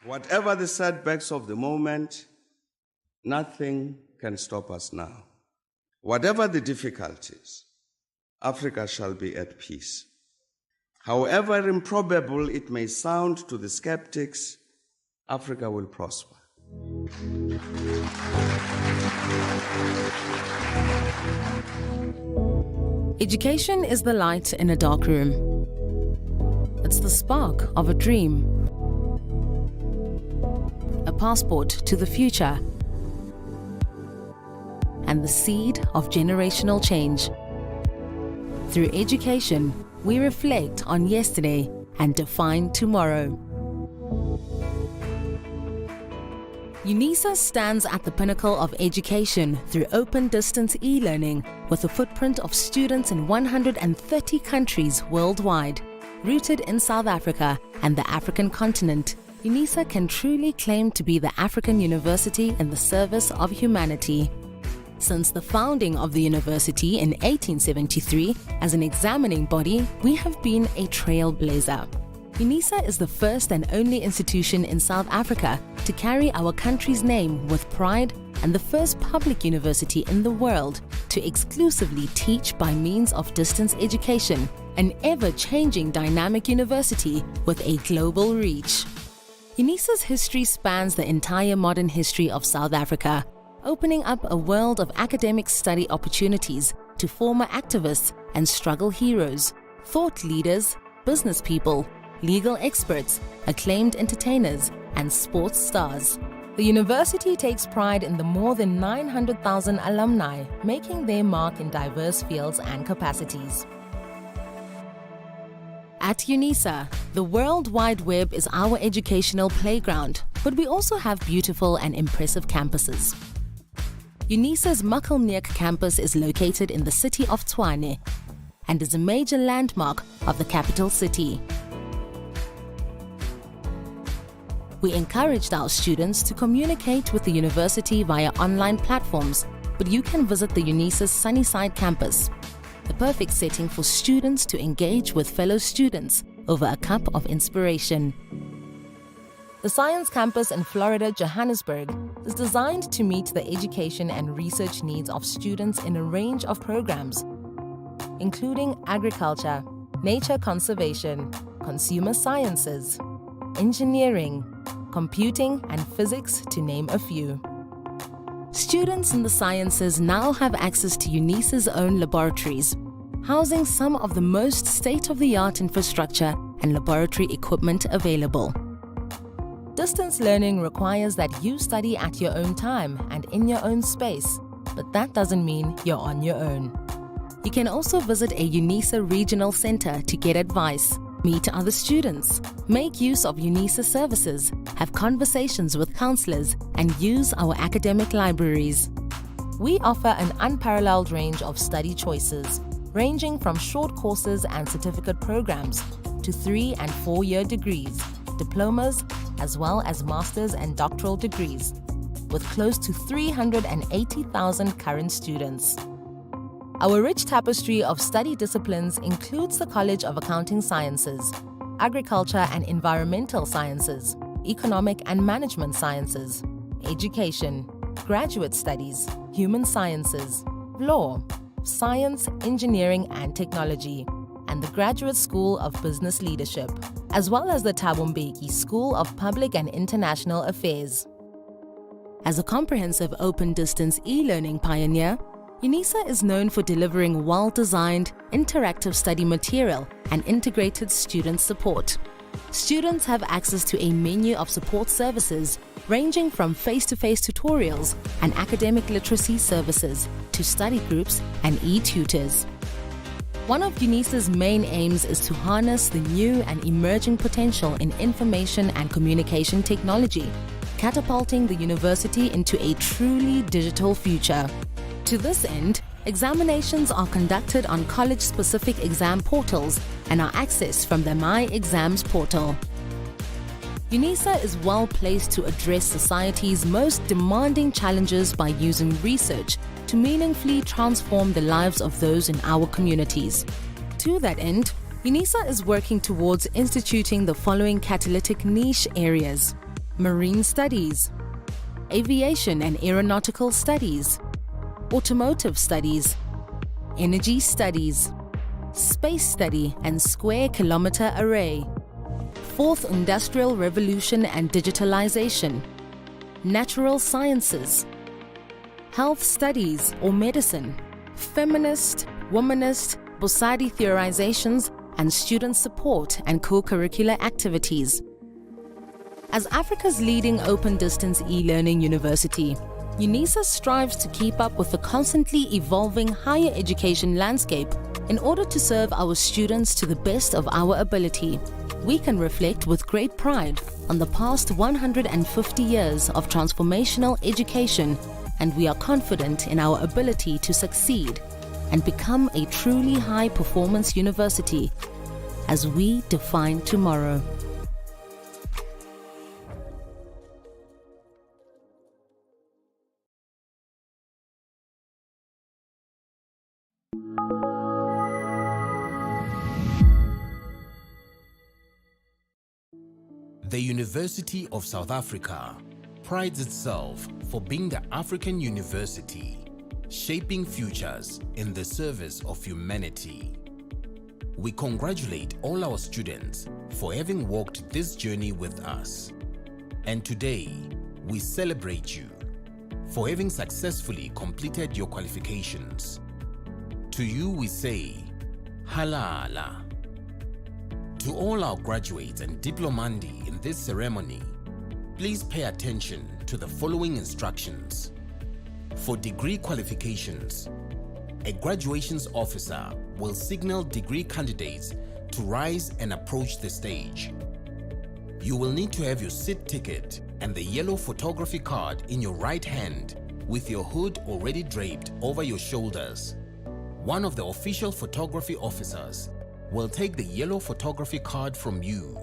Whatever the setbacks of the moment, nothing can stop us now. Whatever the difficulties, Africa shall be at peace. However improbable it may sound to the skeptics, Africa will prosper. Education is the light in a dark room. It's the spark of a dream. A passport to the future. And the seed of generational change. Through education, we reflect on yesterday and define tomorrow. Unisa stands at the pinnacle of education through open distance e-learning with a footprint of students in 130 countries worldwide. Rooted in South Africa and the African continent, Unisa can truly claim to be the African university in the service of humanity. Since the founding of the university in 1873 as an examining body, we have been a trailblazer. Unisa is the first and only institution in South Africa to carry our country's name with pride and the first public university in the world to exclusively teach by means of distance education, an ever-changing dynamic university with a global reach. Unisa's history spans the entire modern history of South Africa, opening up a world of academic study opportunities to former activists and struggle heroes, thought leaders, business people, legal experts, acclaimed entertainers, and sports stars. The university takes pride in the more than 900,000 alumni, making their mark in diverse fields and capacities. At Unisa, the World Wide Web is our educational playground, but we also have beautiful and impressive campuses. Unisa's Makkelneuk campus is located in the city of Tshwane and is a major landmark of the capital city. We encouraged our students to communicate with the university via online platforms, but you can visit the Unisa's Sunnyside campus, the perfect setting for students to engage with fellow students over a cup of inspiration. The Science Campus in Florida, Johannesburg, is designed to meet the education and research needs of students in a range of programs, including agriculture, nature conservation, consumer sciences, engineering, computing, and physics, to name a few. Students in the sciences now have access to Unisa's own laboratories, housing some of the most state-of-the-art infrastructure and laboratory equipment available. Distance learning requires that you study at your own time and in your own space, but that doesn't mean you're on your own. You can also visit a Unisa regional center to get advice, meet other students, make use of Unisa services, have conversations with counselors, and use our academic libraries. We offer an unparalleled range of study choices, ranging from short courses and certificate programs to 3- and 4-year degrees, diplomas, as well as master's and doctoral degrees, with close to 380,000 current students. Our rich tapestry of study disciplines includes the College of Accounting Sciences, Agriculture and Environmental Sciences, Economic and Management Sciences, Education, Graduate Studies, Human Sciences, Law, Science, Engineering and Technology, and the Graduate School of Business Leadership, as well as the Thabo Mbeki School of Public and International Affairs. As a comprehensive open-distance e-learning pioneer, Unisa is known for delivering well-designed, interactive study material and integrated student support. Students have access to a menu of support services ranging from face-to-face tutorials and academic literacy services to study groups and e-tutors. One of Unisa's main aims is to harness the new and emerging potential in information and communication technology, catapulting the university into a truly digital future. To this end, examinations are conducted on college-specific exam portals and are accessed from the My Exams portal. Unisa is well placed to address society's most demanding challenges by using research to meaningfully transform the lives of those in our communities. To that end, Unisa is working towards instituting the following catalytic niche areas: Marine Studies, Aviation and Aeronautical Studies, Automotive Studies, Energy Studies, Space Study and Square Kilometer Array, Fourth Industrial Revolution and Digitalization, Natural Sciences, Health Studies or Medicine, Feminist, Womanist, Bosadi Theorizations, and Student Support and Co-Curricular Activities. As Africa's leading open-distance e-learning university, Unisa strives to keep up with the constantly evolving higher education landscape in order to serve our students to the best of our ability. We can reflect with great pride on the past 150 years of transformational education, and we are confident in our ability to succeed and become a truly high-performance university as we define tomorrow. The University of South Africa prides itself for being the African university, shaping futures in the service of humanity. We congratulate all our students for having walked this journey with us. And today, we celebrate you for having successfully completed your qualifications. To you we say, Halala. To all our graduates and diplomandi in this ceremony, please pay attention to the following instructions. For degree qualifications, a graduations officer will signal degree candidates to rise and approach the stage. You will need to have your seat ticket and the yellow photography card in your right hand with your hood already draped over your shoulders. One of the official photography officers will take the yellow photography card from you.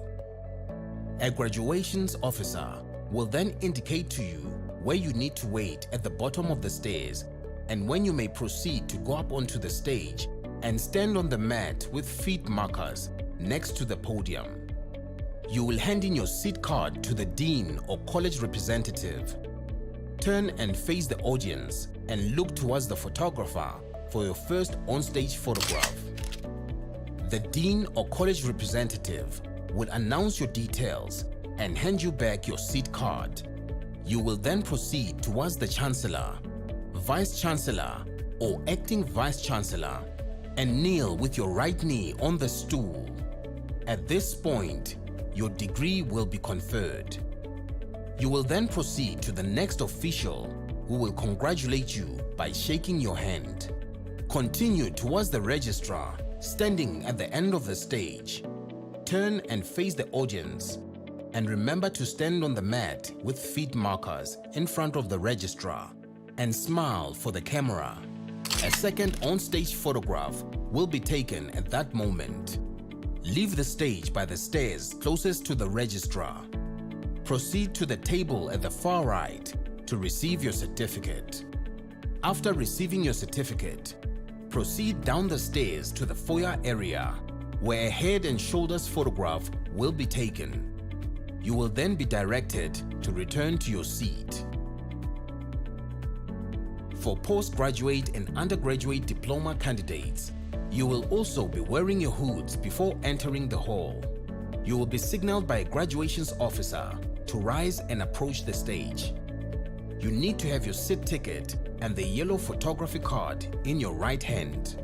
A graduations officer will then indicate to you where you need to wait at the bottom of the stairs and when you may proceed to go up onto the stage and stand on the mat with feet markers next to the podium. You will hand in your seat card to the dean or college representative. Turn and face the audience and look towards the photographer for your first on-stage photograph. The dean or college representative will announce your details and hand you back your seat card. You will then proceed towards the Chancellor, Vice Chancellor or Acting Vice Chancellor and kneel with your right knee on the stool. At this point, your degree will be conferred. You will then proceed to the next official who will congratulate you by shaking your hand. Continue towards the registrar standing at the end of the stage. Turn and face the audience and remember to stand on the mat with feet markers in front of the registrar and smile for the camera. A second on-stage photograph will be taken at that moment. Leave the stage by the stairs closest to the registrar. Proceed to the table at the far right to receive your certificate. After receiving your certificate, proceed down the stairs to the foyer area where a head and shoulders photograph will be taken. You will then be directed to return to your seat. For postgraduate and undergraduate diploma candidates, you will also be wearing your hoods before entering the hall. You will be signaled by a graduations officer to rise and approach the stage. You need to have your seat ticket and the yellow photography card in your right hand.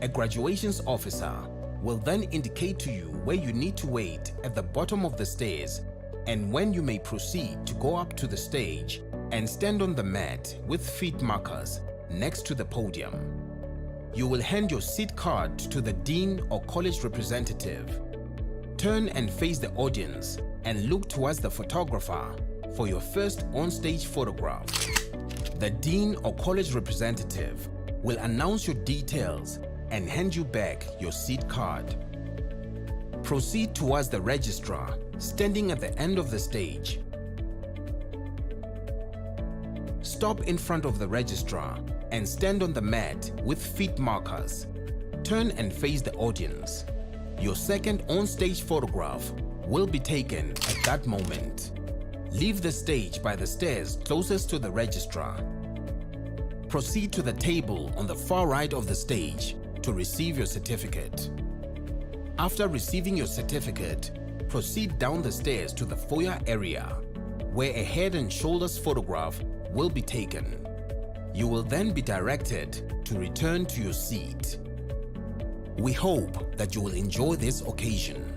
A graduations officer will then indicate to you where you need to wait at the bottom of the stairs and when you may proceed to go up to the stage and stand on the mat with feet markers next to the podium. You will hand your seat card to the dean or college representative. Turn and face the audience and look towards the photographer for your first on-stage photograph. The dean or college representative will announce your details and hand you back your seat card. Proceed towards the registrar standing at the end of the stage. Stop in front of the registrar and stand on the mat with feet markers. Turn and face the audience. Your second on-stage photograph will be taken at that moment. Leave the stage by the stairs closest to the registrar. Proceed to the table on the far right of the stage to receive your certificate. After receiving your certificate, proceed down the stairs to the foyer area, where a head and shoulders photograph will be taken. You will then be directed to return to your seat. We hope that you will enjoy this occasion.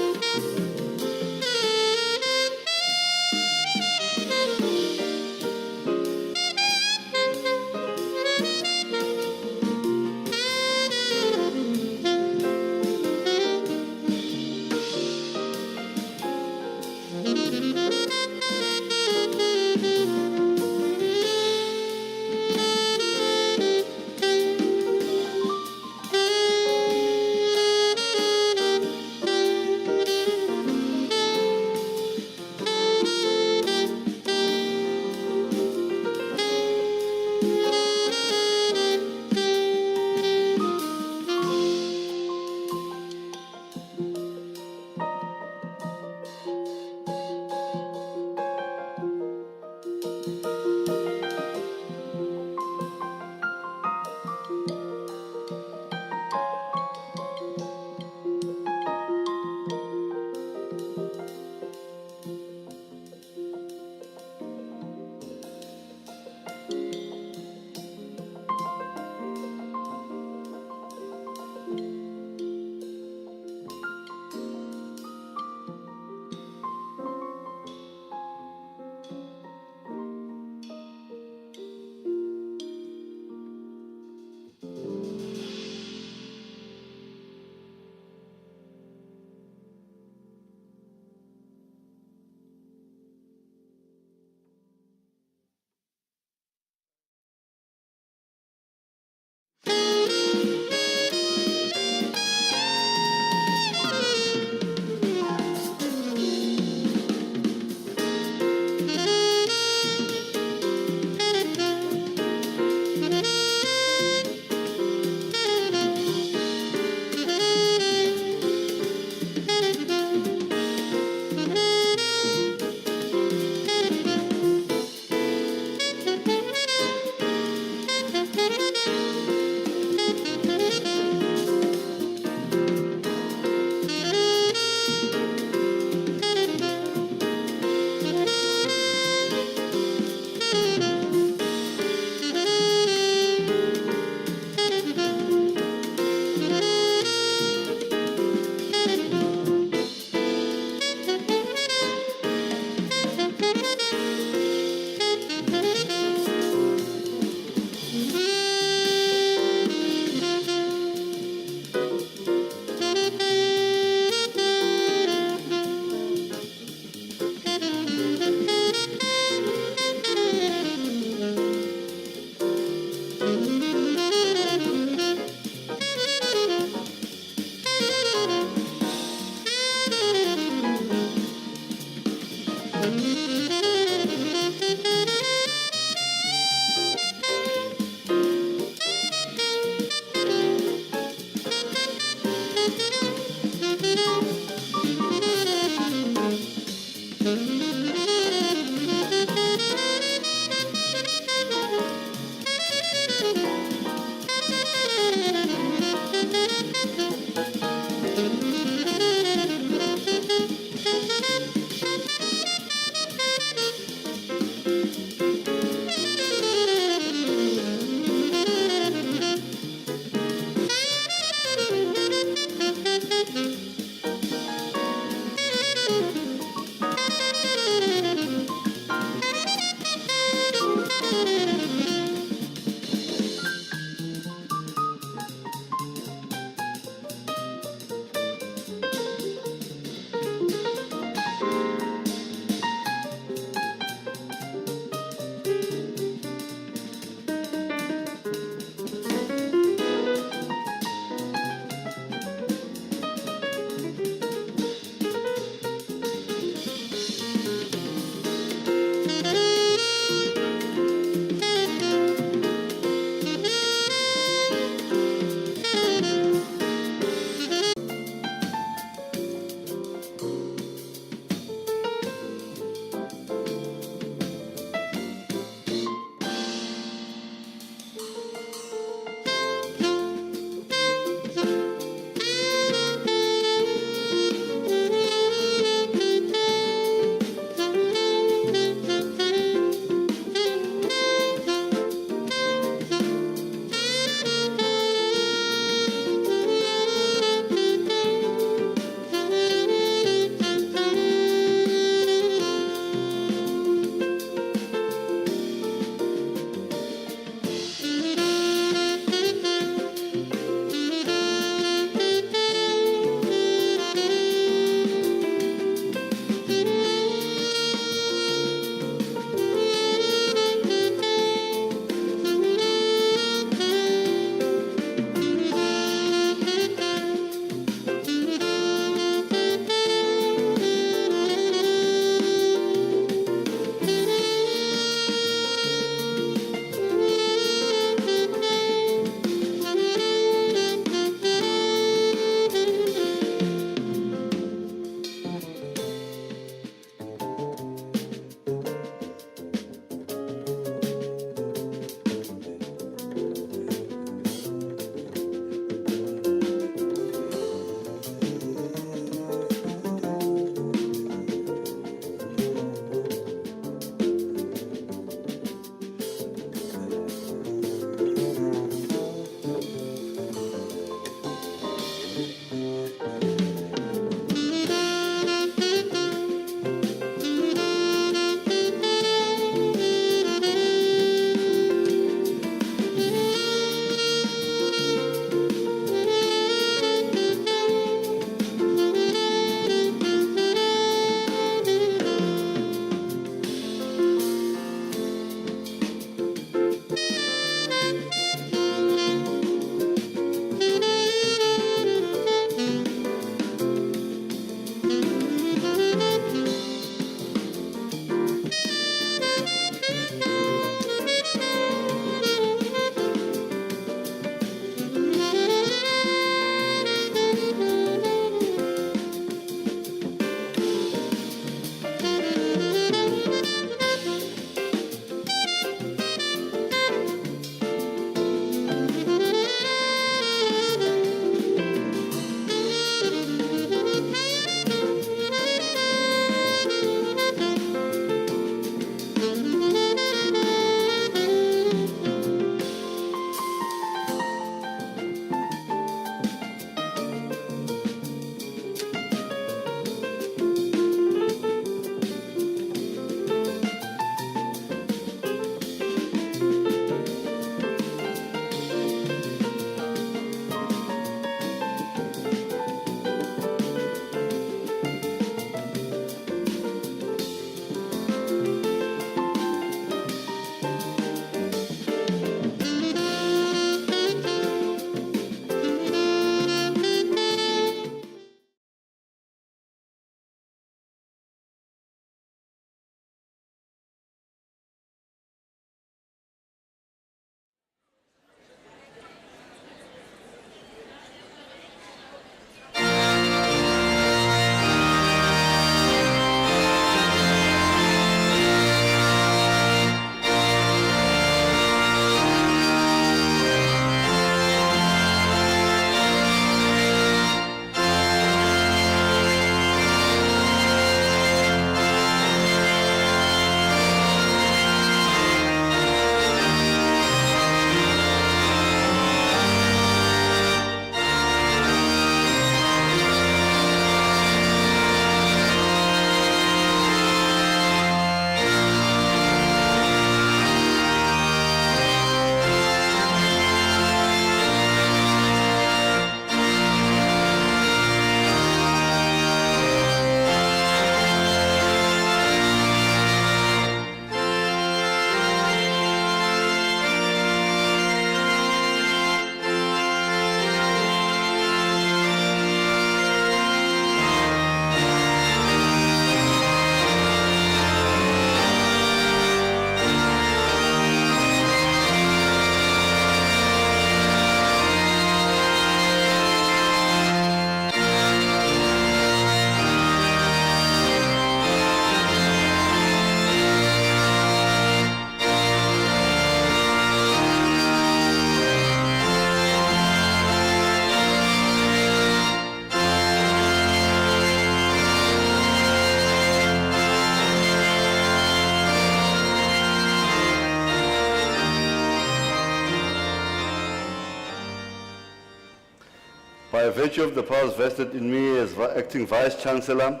virtue of the powers vested in me as acting Vice-Chancellor,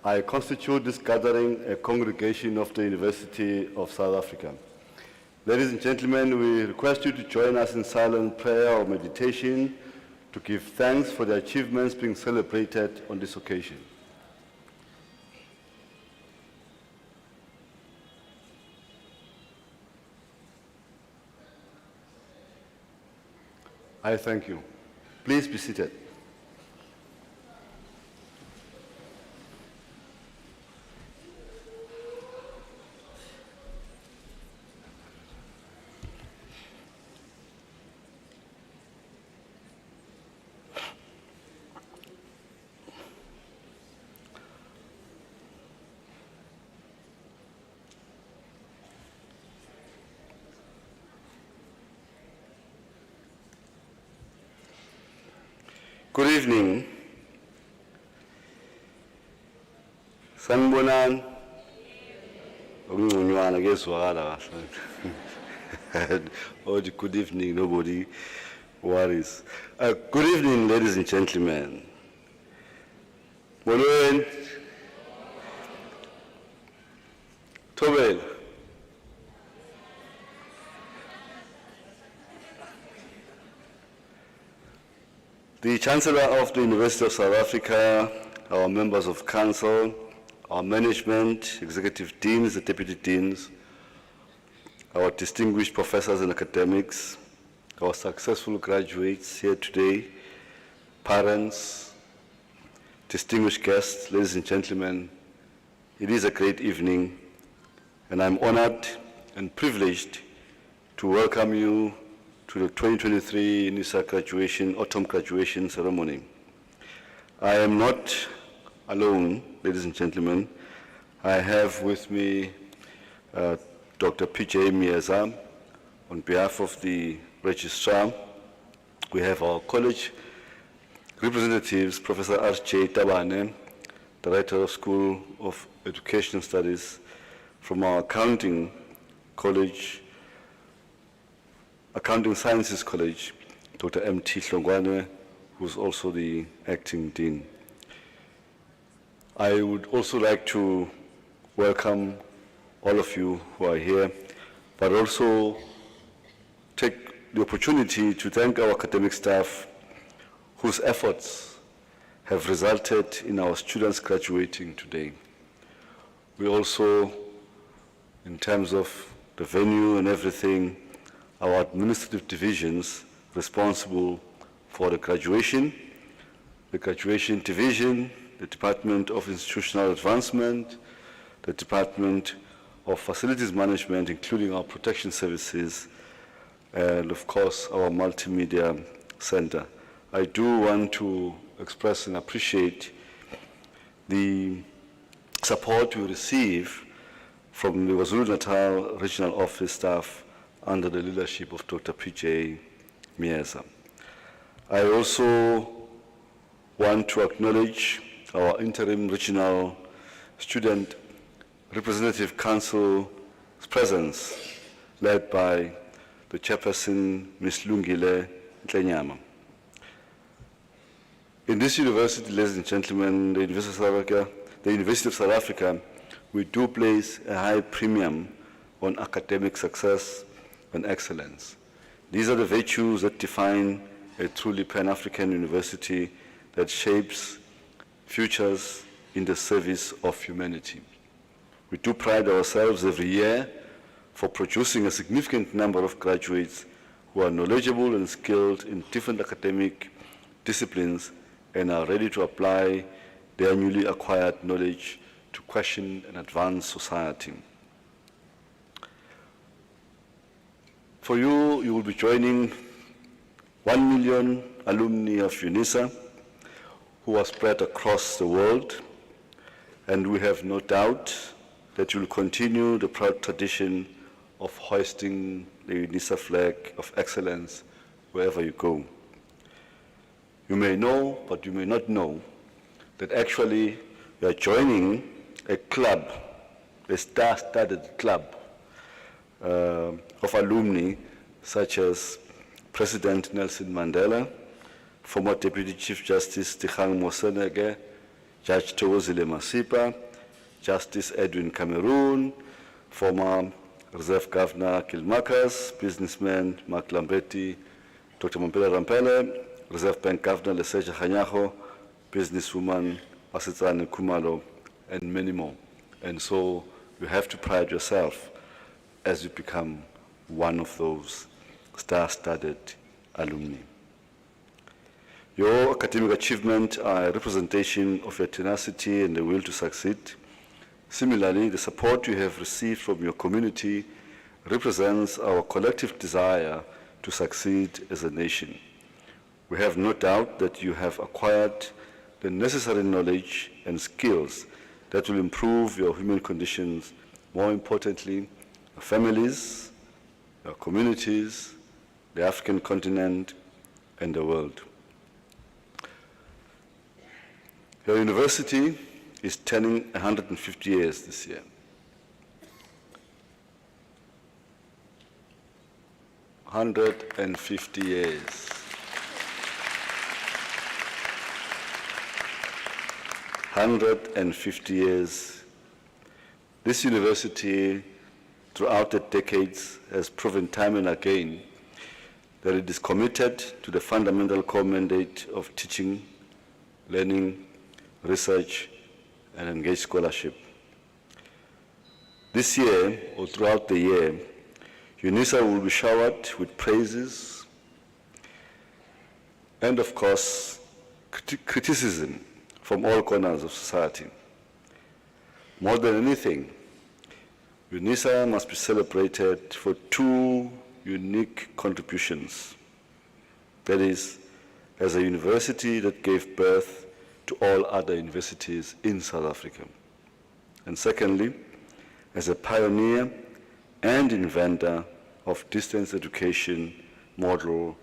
I constitute this gathering a congregation of the University of South Africa. Ladies and gentlemen, we request you to join us in silent prayer or meditation to give thanks for the achievements being celebrated on this occasion. I thank you. Please be seated. Good evening. Sanibonani. Okungconywana kezwakala kahle. Oh, good evening, nobody worries. Good evening, ladies and gentlemen. Molweni. Thobela. The Chancellor of the University of South Africa, our members of council, our management, executive deans, the deputy deans, our distinguished professors and academics, our successful graduates here today, parents, distinguished guests, ladies and gentlemen, it is a great evening, and I'm honored and privileged to welcome you to the 2023 Unisa graduation, autumn graduation ceremony. I am not alone, ladies and gentlemen. I have with me Dr. PJ Mieza on behalf of the registrar. We have our college representatives, Professor R.J. Tabane, Director of School of Education Studies, from our accounting college, Accounting Sciences College, Dr. M.T. Hlongwane, who's also the acting dean. I would also like to welcome all of you who are here, but also take the opportunity to thank our academic staff whose efforts have resulted in our students graduating today. We also, in terms of the venue and everything, our administrative divisions responsible for the graduation division, the Department of Institutional Advancement, the Department of Facilities Management, including our protection services, and of course our multimedia center. I do want to express and appreciate the support we receive from the KwaZulu-Natal Regional Office staff under the leadership of Dr. PJ Mieza. I also want to acknowledge our interim regional student representative council's presence, led by the chairperson, Ms. Lungile Ntlenyama. In this university, ladies and gentlemen, the University of South Africa, we do place a high premium on academic success and excellence. These are the virtues that define a truly Pan-African university that shapes futures in the service of humanity. We do pride ourselves every year for producing a significant number of graduates who are knowledgeable and skilled in different academic disciplines and are ready to apply their newly acquired knowledge to question and advance society. For you, you will be joining 1 million alumni of Unisa who are spread across the world, and we have no doubt that you will continue the proud tradition of hoisting the Unisa flag of excellence wherever you go. You may know, but you may not know, that actually you are joining a club, a star-studded club of alumni such as President Nelson Mandela, former Deputy Chief Justice Tikhang Moseneke, Judge Thokozile Masipa, Justice Edwin Cameroon, former Reserve Governor Kilmakas, businessman Mark Lambetti, Dr. Mampela Rampele, Reserve Bank Governor Leseja Khanyago, businesswoman Asitsane Kumalo, and many more. And so you have to pride yourself as you become one of those star-studded alumni. Your academic achievements are a representation of your tenacity and the will to succeed. Similarly, the support you have received from your community represents our collective desire to succeed as a nation. We have no doubt that you have acquired the necessary knowledge and skills that will improve your human conditions, more importantly, your families, your communities, the African continent, and the world. Your university is turning 150 years this year. "150 years. 150 years. This university, throughout the decades, has proven time and again that it is committed to the fundamental core mandate of teaching, learning, research, and engaged scholarship. This year, or throughout the year, Unisa will be showered with praises and, of course, criticism from all corners of society. More than anything, Unisa must be celebrated for two unique contributions. That is, as a university that gave birth to all other universities in South Africa. And secondly, as a pioneer and inventor of distance education model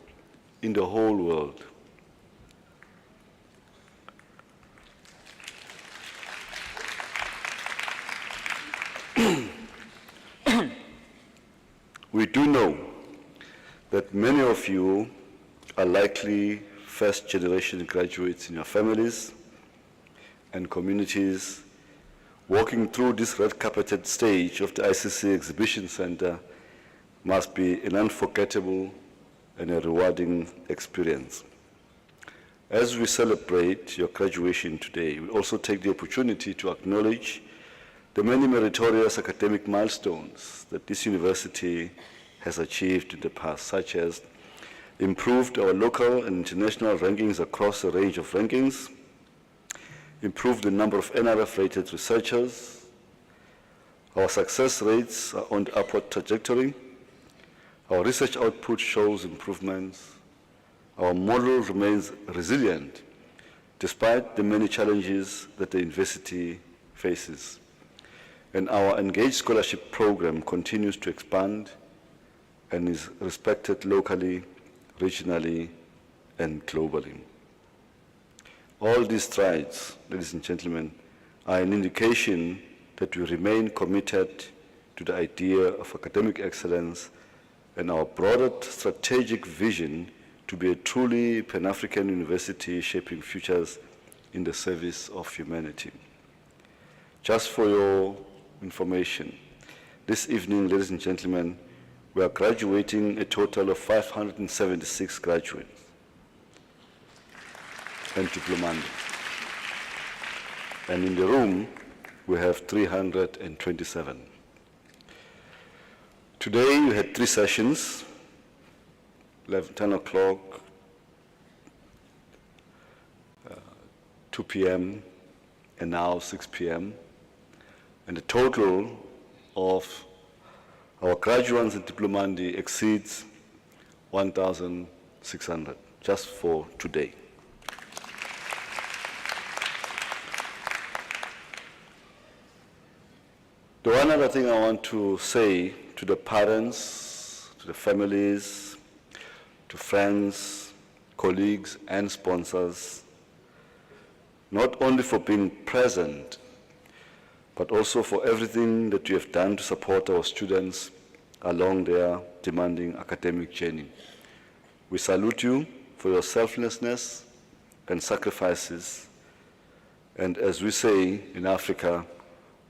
in the whole world. We do know that many of you are likely first-generation graduates in your families and communities. Walking through this red-carpeted stage of the ICC Exhibition Center must be an unforgettable and a rewarding experience. As we celebrate your graduation today, we also take the opportunity to acknowledge the many meritorious academic milestones that this university has achieved in the past, such as improved our local and international rankings across a range of rankings, improved the number of NRF-rated researchers, our success rates are on the upward trajectory, our research output shows improvements, our model remains resilient despite the many challenges that the university faces. And our engaged scholarship program continues to expand and is respected locally, regionally, and globally. All these strides, ladies and gentlemen, are an indication that we remain committed to the idea of academic excellence and our broader strategic vision to be a truly Pan-African university shaping futures in the service of humanity. Just for your information, this evening, ladies and gentlemen, we are graduating a total of 576 graduates and diplomandi. And in the room, we have 327. Today, we had 3 sessions, 10 o'clock, 2 p.m., and now 6 p.m. And the total of our graduates and diplomandi exceeds 1,600 just for today. The one other thing I want to say to the parents, to the families, to friends, colleagues, and sponsors, not only for being present, but also for everything that you have done to support our students along their demanding academic journey. We salute you for for your selflessness and sacrifices. And as we say in Africa,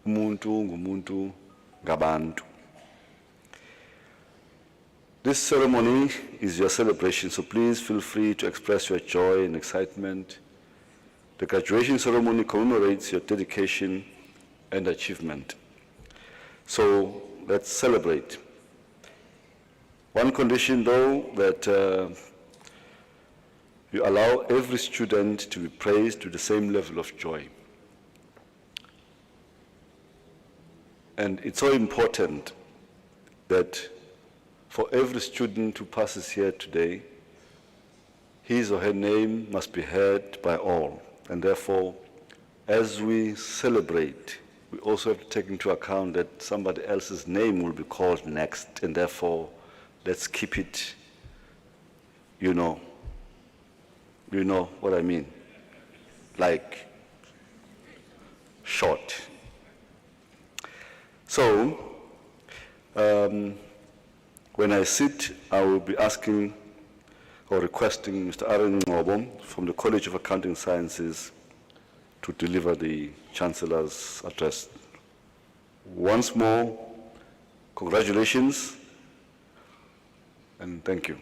umuntu ngumuntu ngabantu. This ceremony is your celebration, so please feel free to express your joy and excitement. The graduation ceremony commemorates your dedication and achievement. So let's celebrate. One condition, though, that you allow every student to be praised to the same level of joy. And it's so important that for every student who passes here today, his or her name must be heard by all. And therefore, as we celebrate, we also have to take into account that somebody else's name will be called next, and therefore, let's keep it, you know what I mean, like short. So, when I sit, I will be asking or requesting Mr. Aaron Ngcobo from the College of Accounting Sciences to deliver the Chancellor's address. Once more, congratulations and thank you.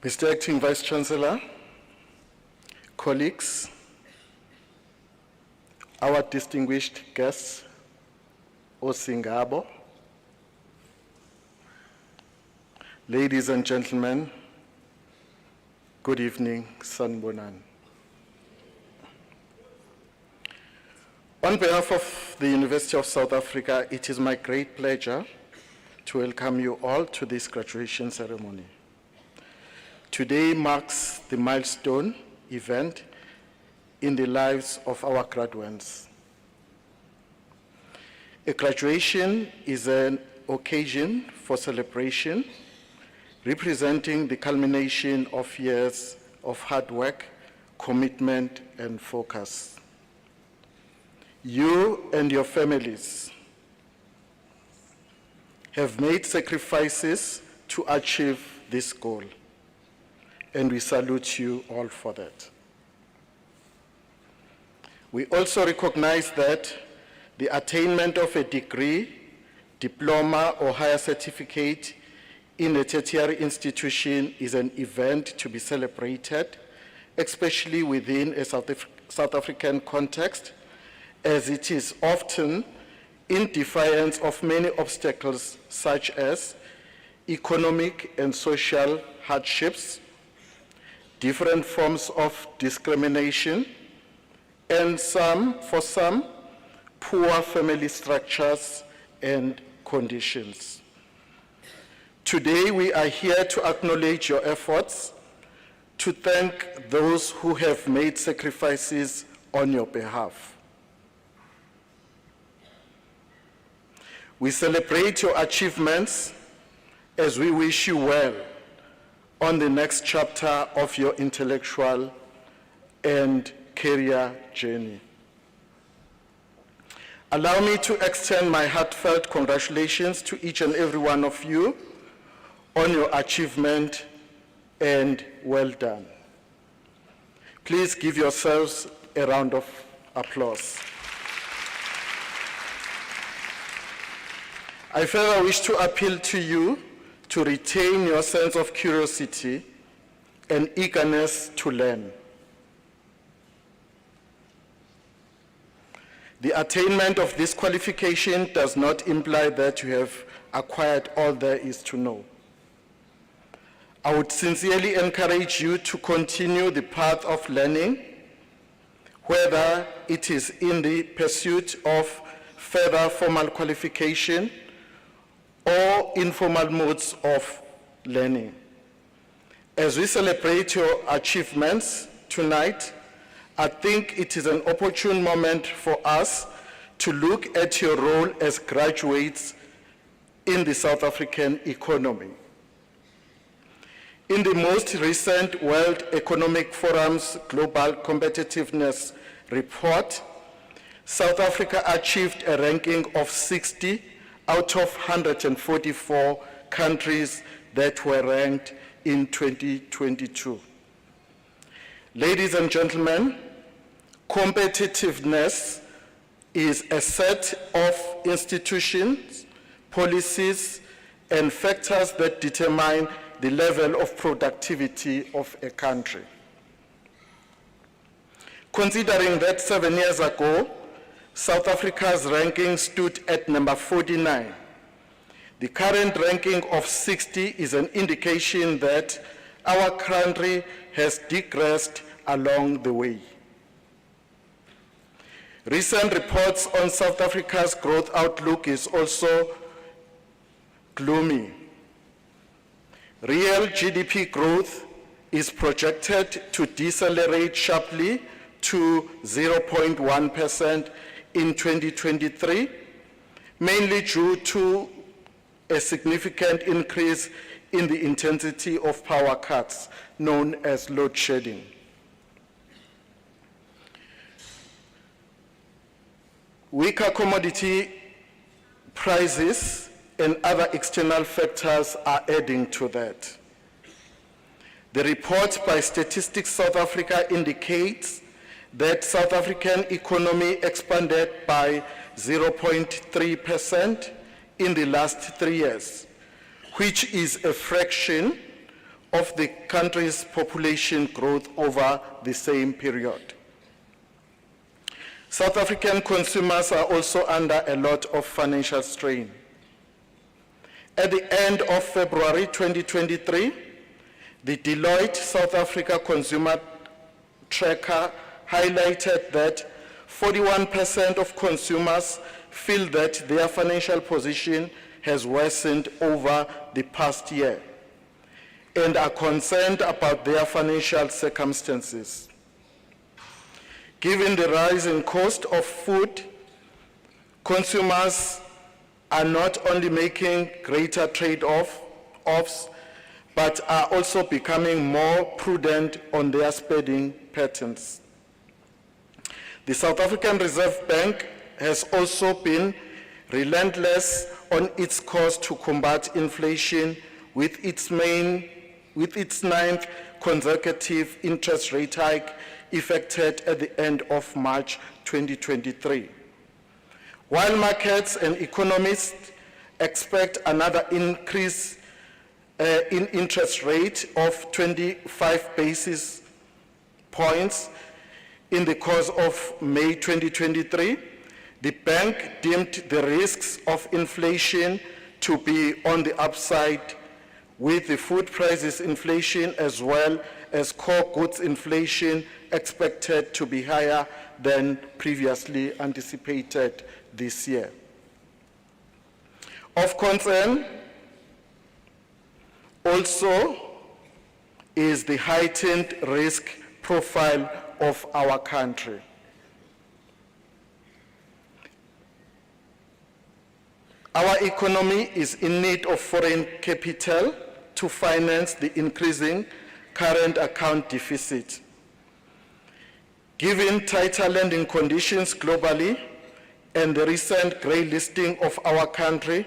Mr. Acting Vice-Chancellor, colleagues, our distinguished guests, Osingabo, ladies and gentlemen, good evening, Sanbonan. On behalf of the University of South Africa, it is my great pleasure to welcome you all to this graduation ceremony. Today marks the milestone event in the lives of our graduates. A graduation is an occasion for celebration, representing the culmination of years of hard work, commitment, and focus. You and your families have made sacrifices to achieve this goal, and we salute you all for that. We also recognize that the attainment of a degree, diploma, or higher certificate in a tertiary institution is an event to be celebrated, especially within a South African context, as it is often in defiance of many obstacles such as economic and social hardships, different forms of discrimination, and for some, poor family structures and conditions. Today, we are here to acknowledge your efforts, to thank those who have made sacrifices on your behalf. We celebrate your achievements as we wish you well on the next chapter of your intellectual and career journey. Allow me to extend my heartfelt congratulations to each and every one of you on your achievement, and well done. Please give yourselves a round of applause. I further wish to appeal to you to retain your sense of curiosity and eagerness to learn. The attainment of this qualification does not imply that you have acquired all there is to know. I would sincerely encourage you to continue the path of learning, whether it is in the pursuit of further formal qualification or informal modes of learning. As we celebrate your achievements tonight, I think it is an opportune moment for us to look at your role as graduates in the South African economy. In the most recent World Economic Forum's Global Competitiveness Report, South Africa achieved a ranking of 60 out of 144 countries that were ranked in 2022. Ladies and gentlemen, competitiveness is a set of institutions, policies, and factors that determine the level of productivity of a country. Considering that 7 years ago, South Africa's ranking stood at number 49, the current ranking of 60 is an indication that our country has digressed along the way. Recent reports on South Africa's growth outlook is also gloomy. Real GDP growth is projected to decelerate sharply to 0.1% in 2023, mainly due to a significant increase in the intensity of power cuts, known as load shedding. Weaker commodity prices and other external factors are adding to that. The report by Statistics South Africa indicates that South African economy expanded by 0.3% in the last 3 years, which is a fraction of the country's population growth over the same period. South African consumers are also under a lot of financial strain. At the end of February 2023, the Deloitte South Africa Consumer Tracker highlighted that 41% of consumers feel that their financial position has worsened over the past year and are concerned about their financial circumstances. Given the rising cost of food, consumers are not only making greater trade-offs, but are also becoming more prudent on their spending patterns. The South African Reserve Bank has also been relentless on its course to combat inflation with its ninth consecutive interest rate hike effected at the end of March 2023. While markets and economists expect another increase in interest rate of 25 basis points in the course of May 2023, the bank deemed the risks of inflation to be on the upside, with the food prices inflation as well as core goods inflation expected to be higher than previously anticipated this year. Of concern also is the heightened risk profile of our country. Our economy is in need of foreign capital to finance the increasing current account deficit. Given tighter lending conditions globally and the recent grey listing of our country,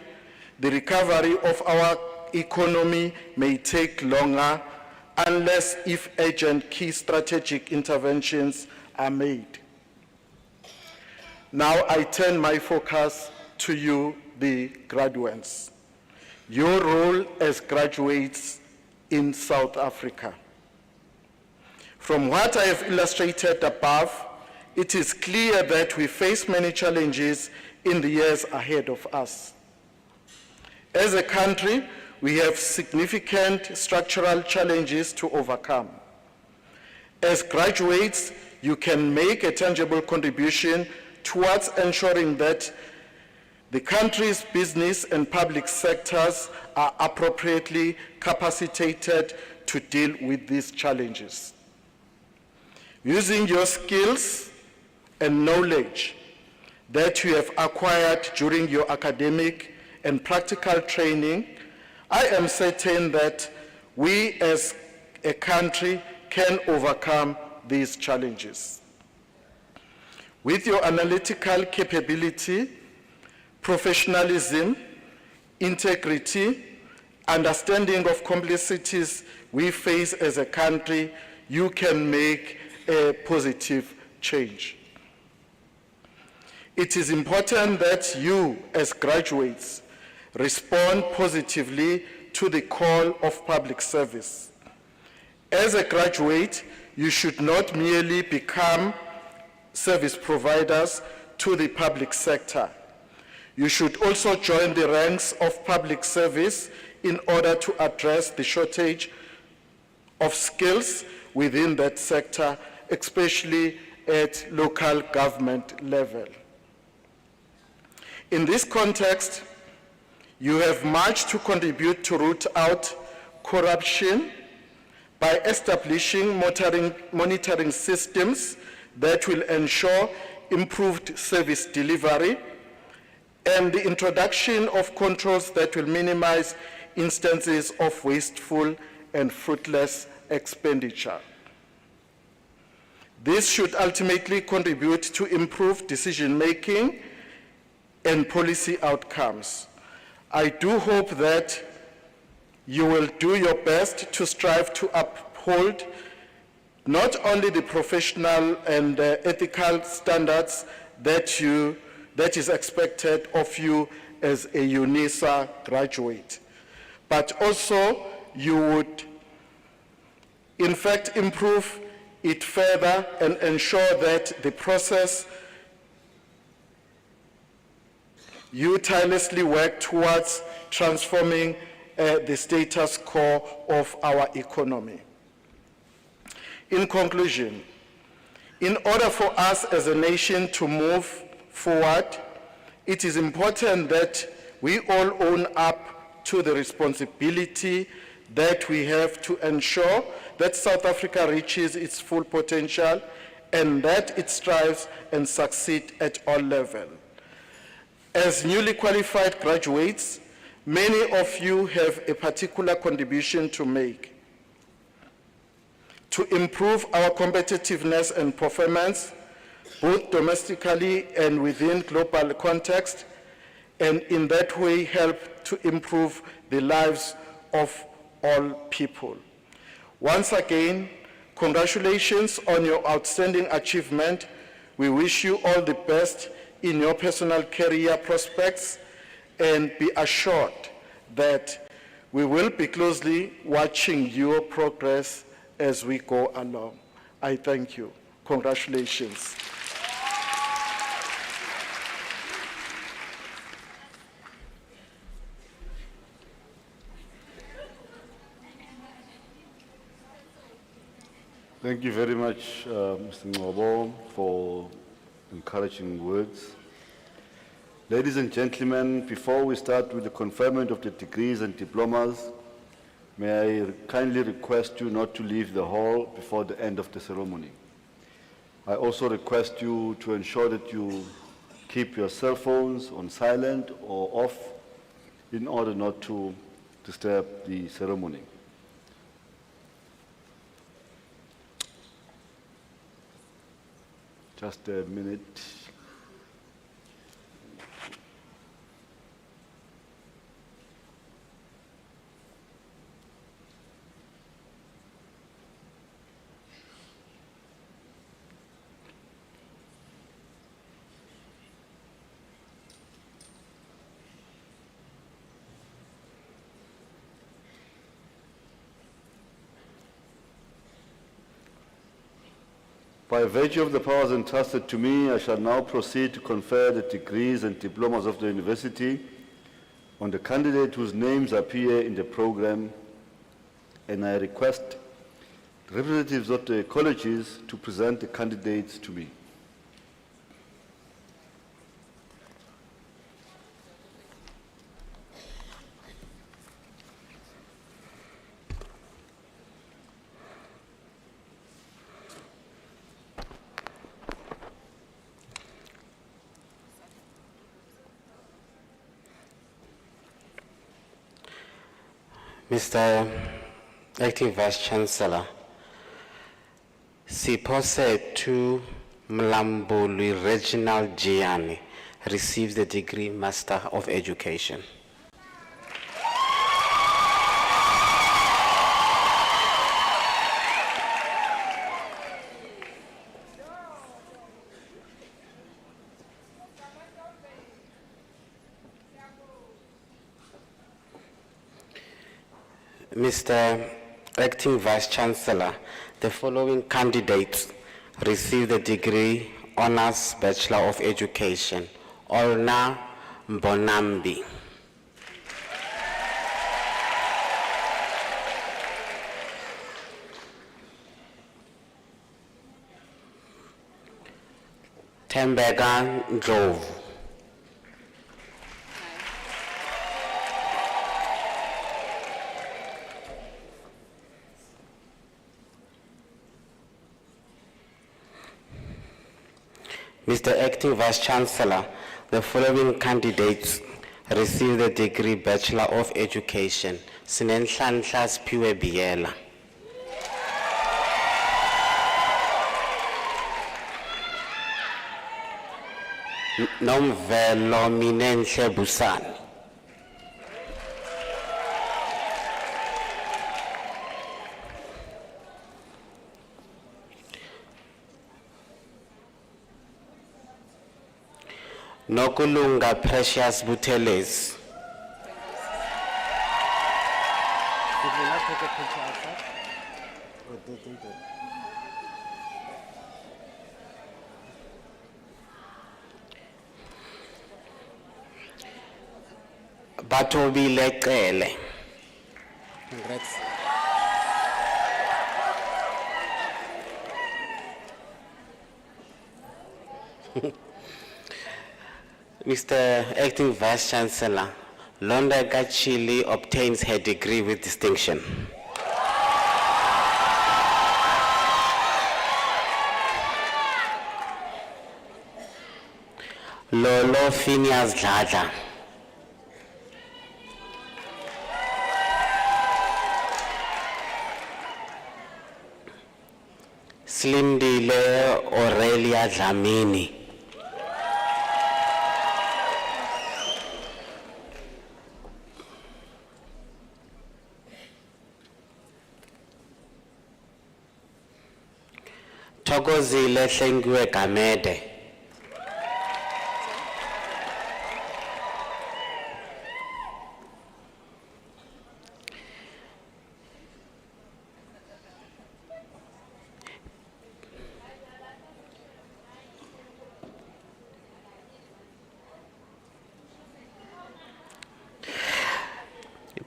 the recovery of our economy may take longer unless if urgent key strategic interventions are made. Now I turn my focus to you, the graduates. Your role as graduates in South Africa. From what I have illustrated above, it is clear that we face many challenges in the years ahead of us. As a country, we have significant structural challenges to overcome. As graduates, you can make a tangible contribution towards ensuring that the country's business and public sectors are appropriately capacitated to deal with these challenges. Using your skills and knowledge, that you have acquired during your academic and practical training, I am certain that we as a country can overcome these challenges. With your analytical capability, professionalism, integrity, understanding of complexities we face as a country, you can make a positive change. It is important that you, as graduates, respond positively to the call of public service. As a graduate, you should not merely become service providers to the public sector. You should also join the ranks of public service in order to address the shortage of skills within that sector, especially at local government level. In this context, you have much to contribute to root out corruption by establishing monitoring systems that will ensure improved service delivery and the introduction of controls that will minimize instances of wasteful and fruitless expenditure. This should ultimately contribute to improved decision-making and policy outcomes. I do hope that you will do your best to strive to uphold not only the professional and ethical standards that is expected of you as a Unisa graduate, but also you would in fact improve it further and ensure that the process you tirelessly work towards transforming the status quo of our economy. In conclusion, in order for us as a nation to move forward, it is important that we all own up to the responsibility that we have to ensure that South Africa reaches its full potential and that it strives and succeeds at all levels. As newly qualified graduates, many of you have a particular contribution to make to improve our competitiveness and performance, both domestically and within global context, and in that way help to improve the lives of all people. Once again, congratulations on your outstanding achievement. We wish you all the best in your personal career prospects, and be assured that we will be closely watching your progress as we go along. I thank you. Congratulations. Thank you very much, Mr. Ngobo, for encouraging words. Ladies and gentlemen, before we start with the conferment of the degrees and diplomas, may I kindly request you not to leave the hall before the end of the ceremony. I also request you to ensure that you keep your cell phones on silent or off in order not to disturb the ceremony. Just a minute. By virtue of the powers entrusted to me, I shall now proceed to confer the degrees and diplomas of the university on the candidate whose names appear in the program, and I request representatives of the colleges to present the candidates to me. Mr. Acting Vice Chancellor, Sipose to Mlambuli Reginald Gianni receives the degree Master of Education. Mr. Acting Vice Chancellor, the following candidates receive the degree Honours Bachelor of Education. Olna Mbonambi. Tembega Ndlovu. Mr. Acting Vice Chancellor, the following candidates receive the degree Bachelor of Education. Sinenhlanhla Siphiwe Biyela. Nomvelo Minenhle Busani. Nokulunga Precious Buthelezi. Batobile Cele. Congrats. Mr. Acting Vice Chancellor, Londa Gachili obtains her degree with distinction. Lolo Phineas Dladla. Slimdile Aurelia Dlamini. Thokozile Hlengiwe Gamede.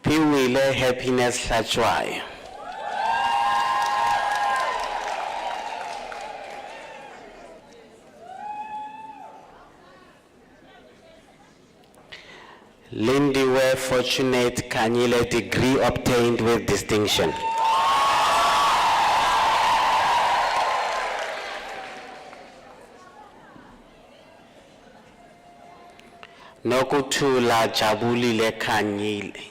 Piwile Happiness Hlachwayo. Lindiwe Fortunate Kanyile, degree obtained with distinction. Nokuthula Jabulile Kanyile.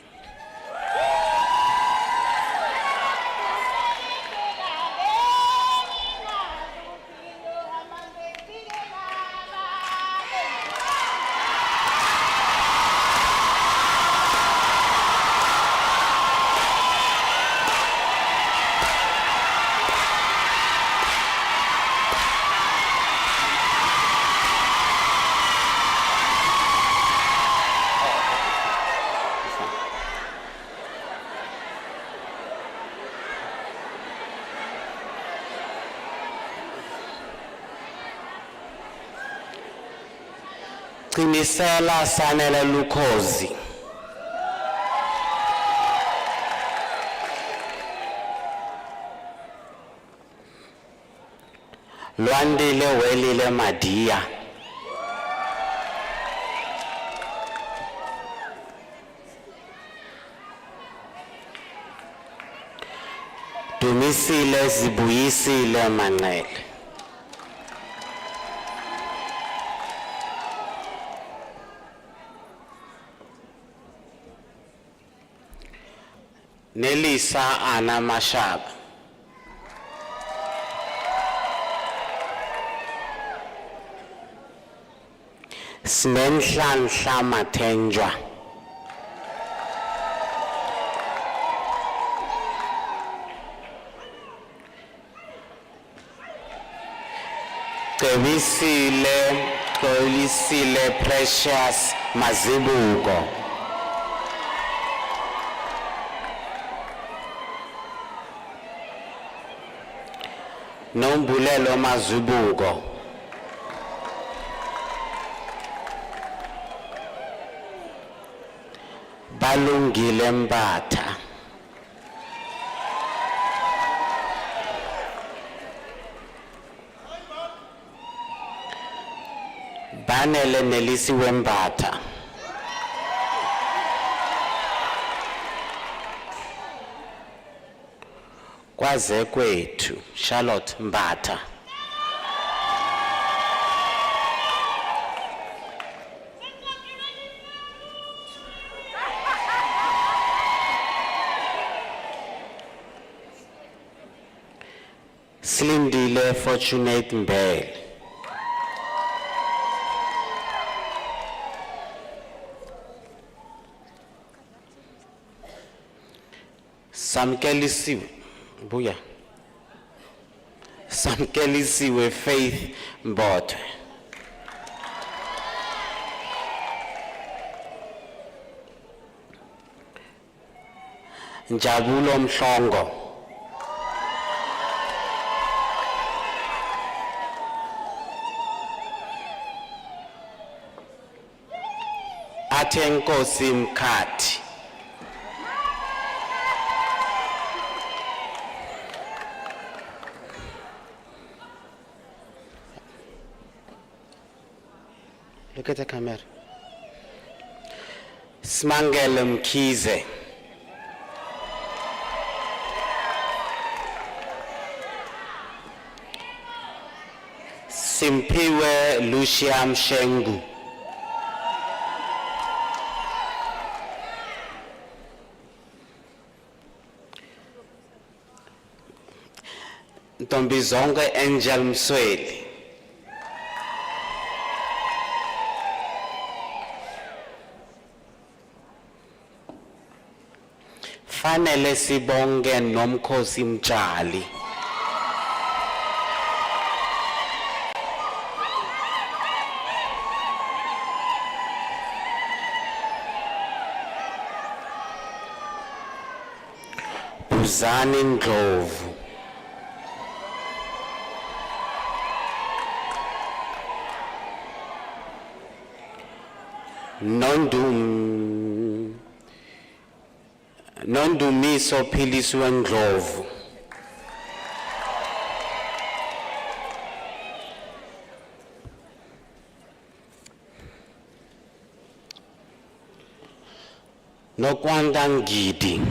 Qinisela Sanele Lukhozi. Lwandile Welile Madia. Dumisile Zibuyisile Manqele. Nelisa Ana Mashaba. Sinenhlanhla Mathenjwa. Cebisile Precious Mazibuko. Nombulelo Mazibuko. Balungile Mbatha. Banele Nelisi Wembatha. Kwaze kwethu Charlotte Mbatha. Slindile Fortunate Mbele. Samkelisiwe buya. Samkelisiwe Faith Mbothwe. Njabulo Mhlongo. Athenkosi Mkhathi. Look at the camera. Smangele Mkhize. Simpiwe Lucia Mshengu. Ntombizonke Angel Msweli. Fanele sibonge Nomkhosi Mtshali. Buzani Ndlovu. Nondumiso Philisiwe Ndlovu. Nokwanda Ngidi.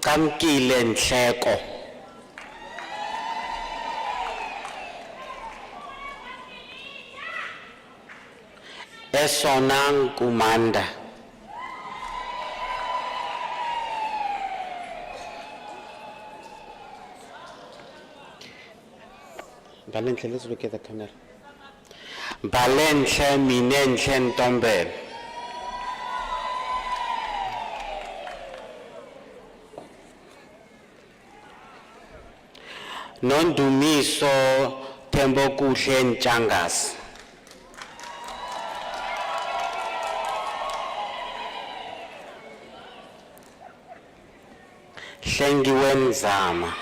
Kamkile Nhleko. Esonang Kumanda. Balenhle, let's look at the camera. Balenhle Minenhle Ntombela. Nondumiso Tembokuhle Ntshangase. Hlengiwe Mzama.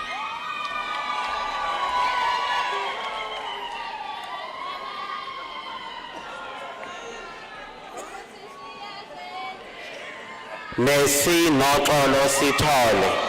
Nesi Noxolo Sithole.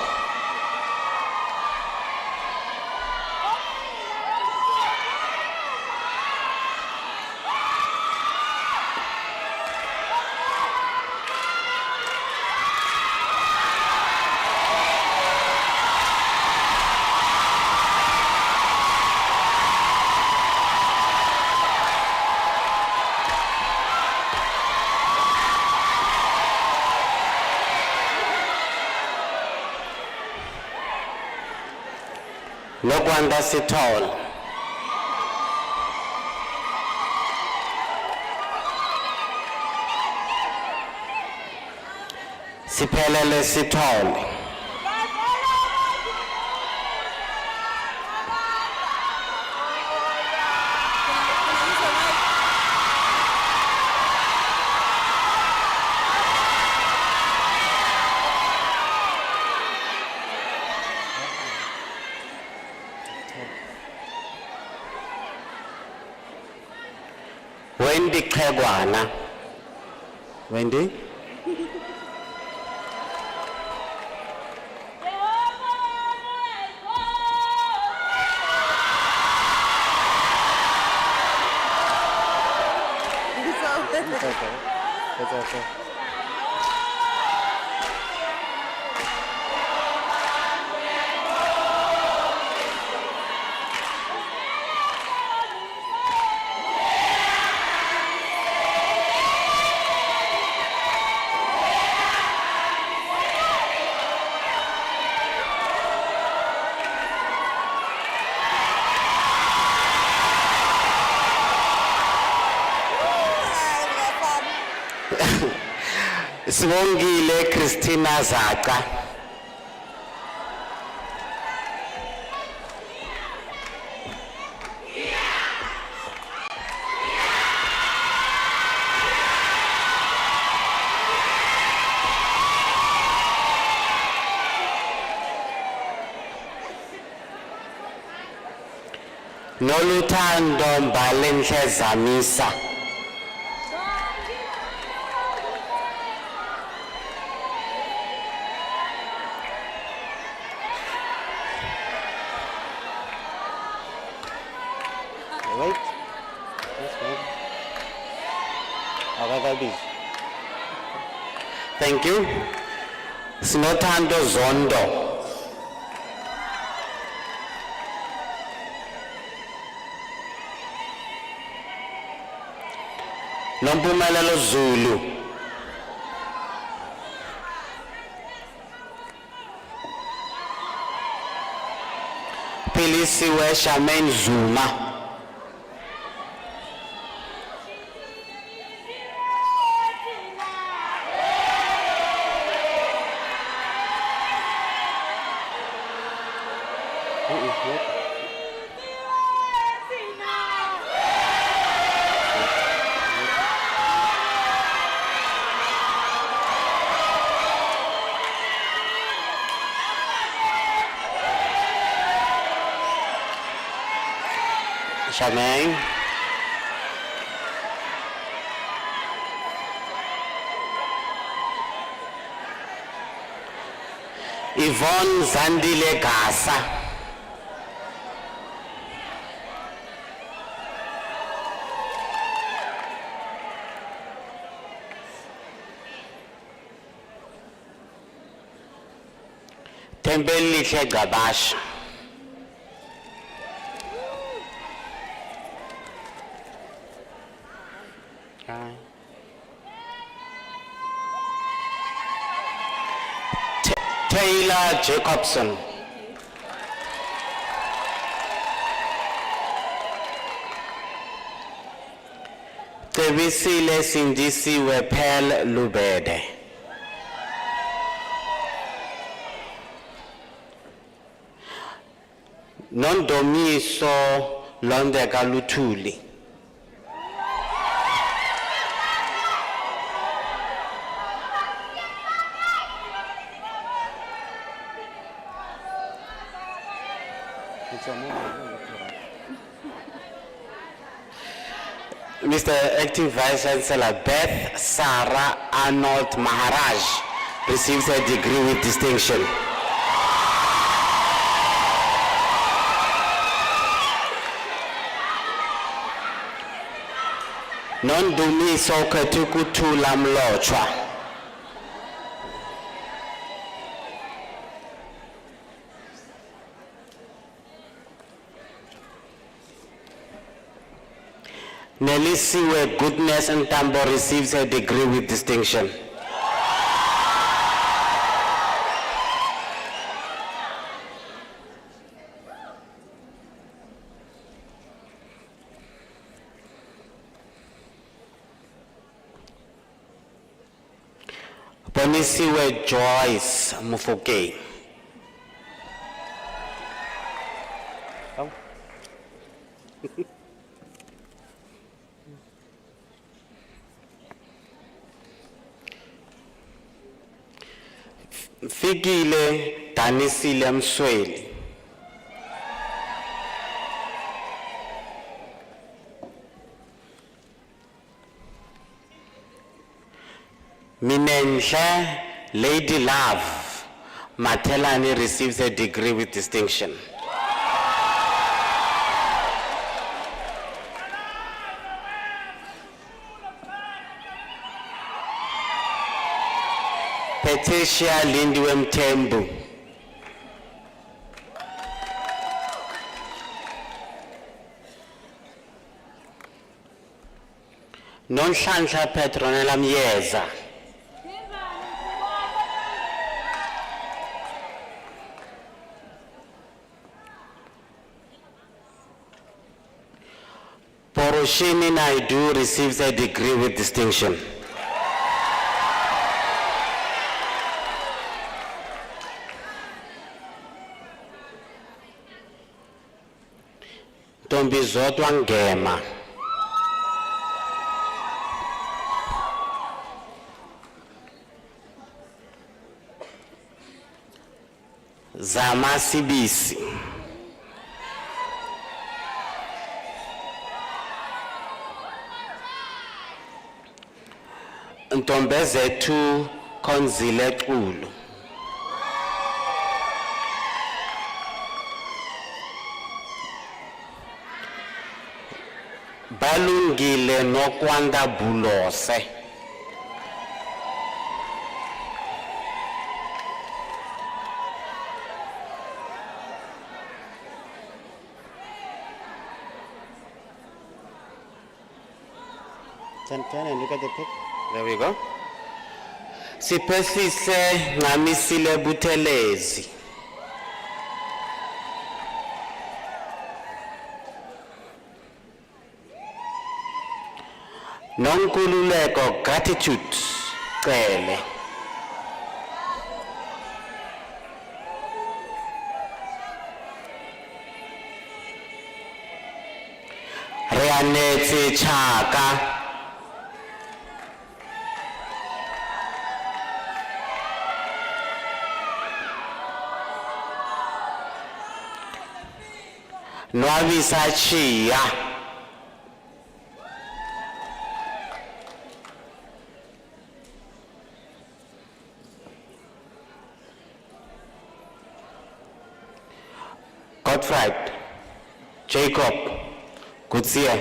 Nokwanda Sithole. Siphelele Sithole. Wendy Xegwana. Wendy? It's okay. Sibongile Christina Zaka. Noluthando Mbalenhle Zamisa. Wait. Yes, wait. Abakabizi. Thank you. Sinothando Zondo. Nompumelelo Zulu. Philisiwe Charmaine Zuma. Who is what? Charmaine. Yvonne Zandile Gasa. Tembelihle Gabasha. Taylor Jacobson. Tebisile Sindisiwe Pearl Lubede. Nondomiso Londeka Luthuli. Mr. Acting Vice Chancellor Beth Sarah Arnold Maharaj receives a degree with distinction. Nondumiso Ketukuthula Mlotshwa. Nelisiwe Goodness Ntambo receives a degree with distinction. Bonisiwe Joyce Mufokeng. Oh. Fikile Danisile Msweli. Minenhle Lady Love Matelani receives a degree with distinction. Patricia Lindiwe Mthembu. Nonhlanhla Petronella Myeza. Poroshini Naidu receives a degree with distinction. Tombizodwa Ngema. Zama Sibisi. Ntombezethu Konzile Xulu. Balungile Nokwanda Bulose. Turn and look at the pic. There we go. Siphehlise Ncamisile Buthelezi. Nonkululeko Gratitude Cele. Reanetse Chaka. Nwabisa Chia. Godfrey Jacob Kutsia.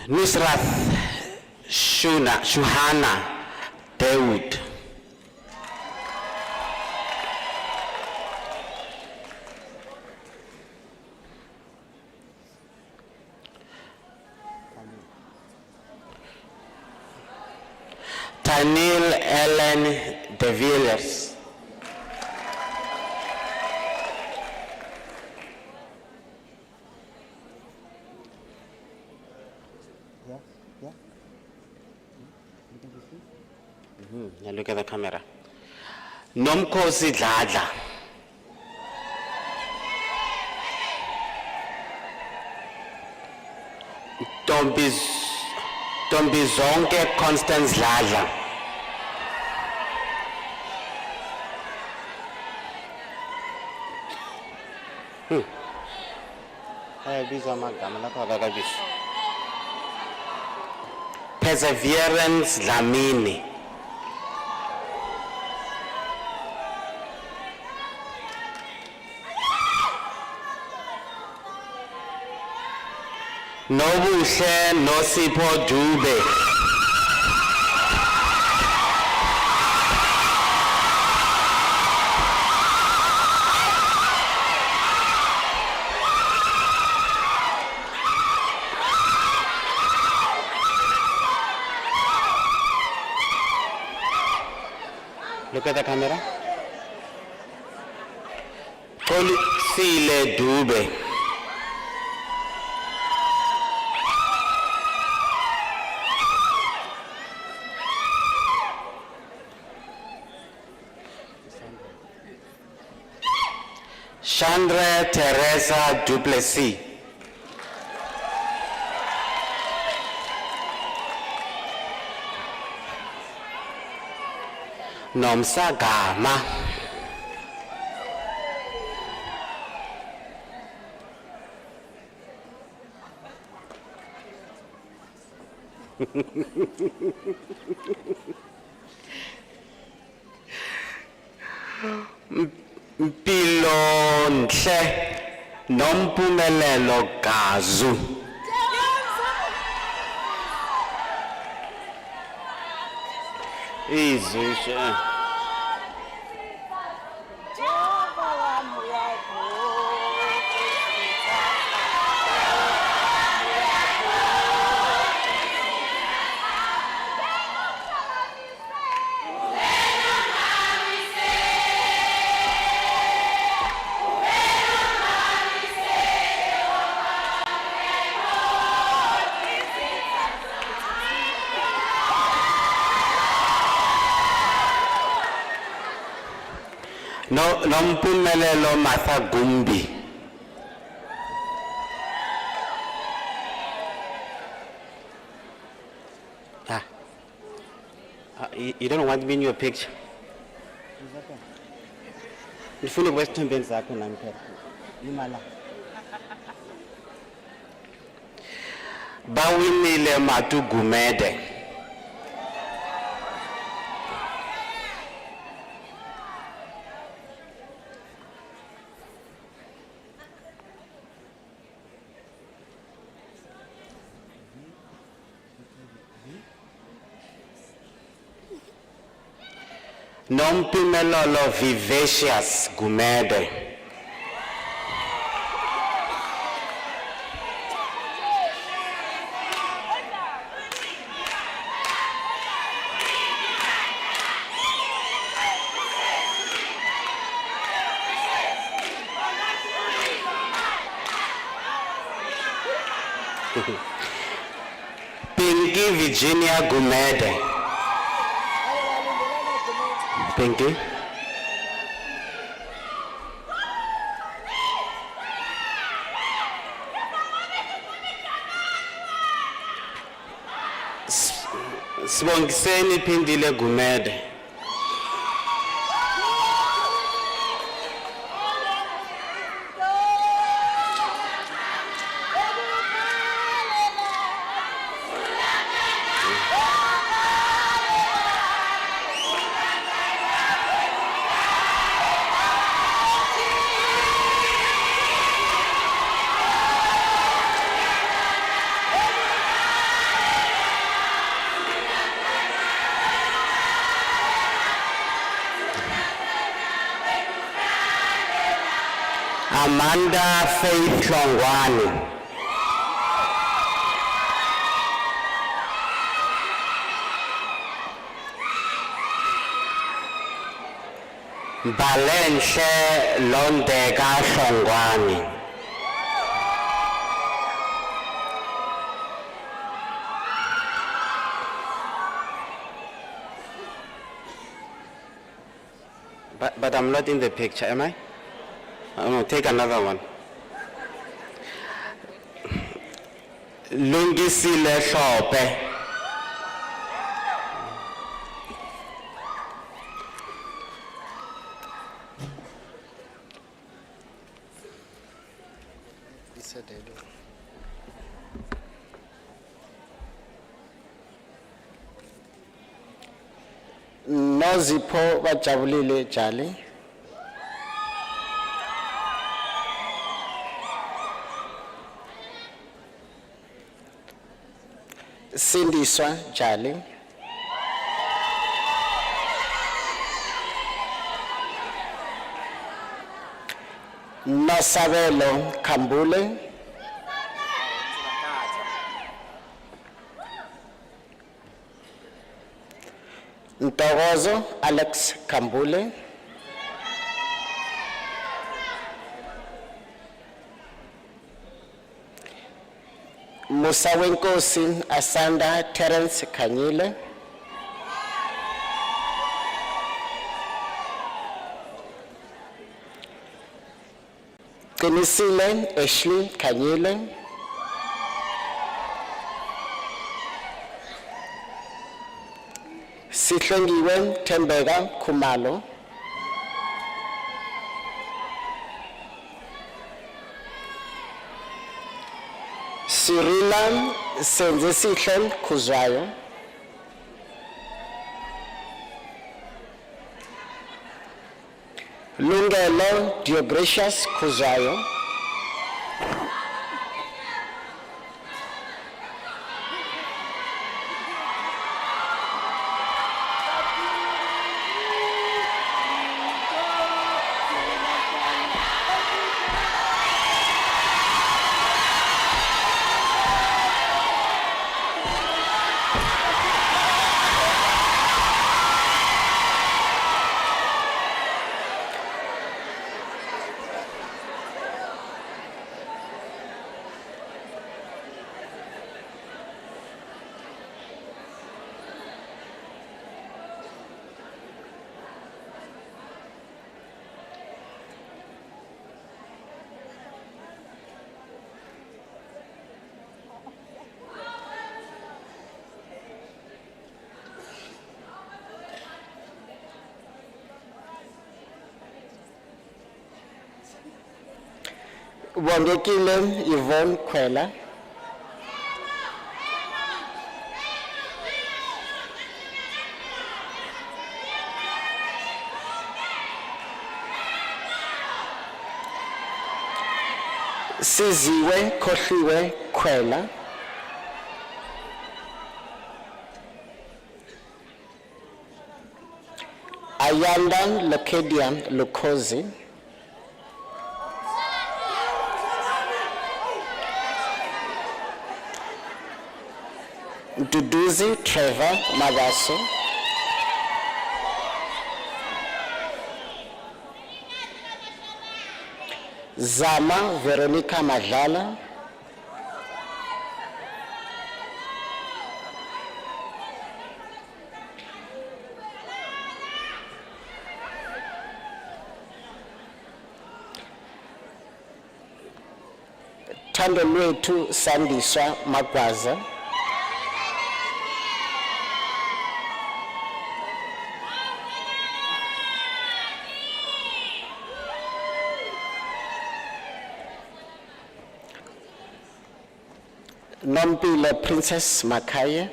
Nusrat Shuhana Dawood. Tanil Ellen De Villiers. Yeah. Now look at the camera. Nomkosi Dladla. Tombizonke Constance Dladla. Bizwa amagama lapha akakabizwa. Perseverance Lamini. Nobuhle Nosipho Dube. Look at the camera. Sile Dube. Chandra Teresa Duplessis. Nomsa Gama. Mpilonhle Nompumelelo Gazu. Izishe. Nompumelelo Martha Gumbi. You don't want me in your picture? Ndifuna kwesithombe zakho nami phela. Imala. Bawinile Matu Gumede. Nompumelelo Vivacious Gumede. Pinky Virginia Gumede. Pinky. Sibongiseni Phindile Gumede. Amanda Faith Longwani. Balenhle Londeka Longwani. But I'm not in the picture, am I? I'm going to take another one. Lungisile Shope. Nozipho Bajabulile Jali. Sindiswa Jali. Nosabelo Kambule. Ntokozo Alex Kambule. Musawenkosi Asanda Terence Kanyile. Qinisile Ashley Kanyile. Sihlengiwe Tembeka Khumalo. Cyrilla Senzesihle Khuzwayo. Lungelo Diogratius Khuzwayo. Wongekile Yvonne Kwela. Siziwe Khohliwe Kwela. Ayanda Lokedia Lukozi. Duduzi Trevor Magaso. Zama Veronica Madlala. Thando lwethu Sandiswa Magwaza. Nompilo Princess Makaye.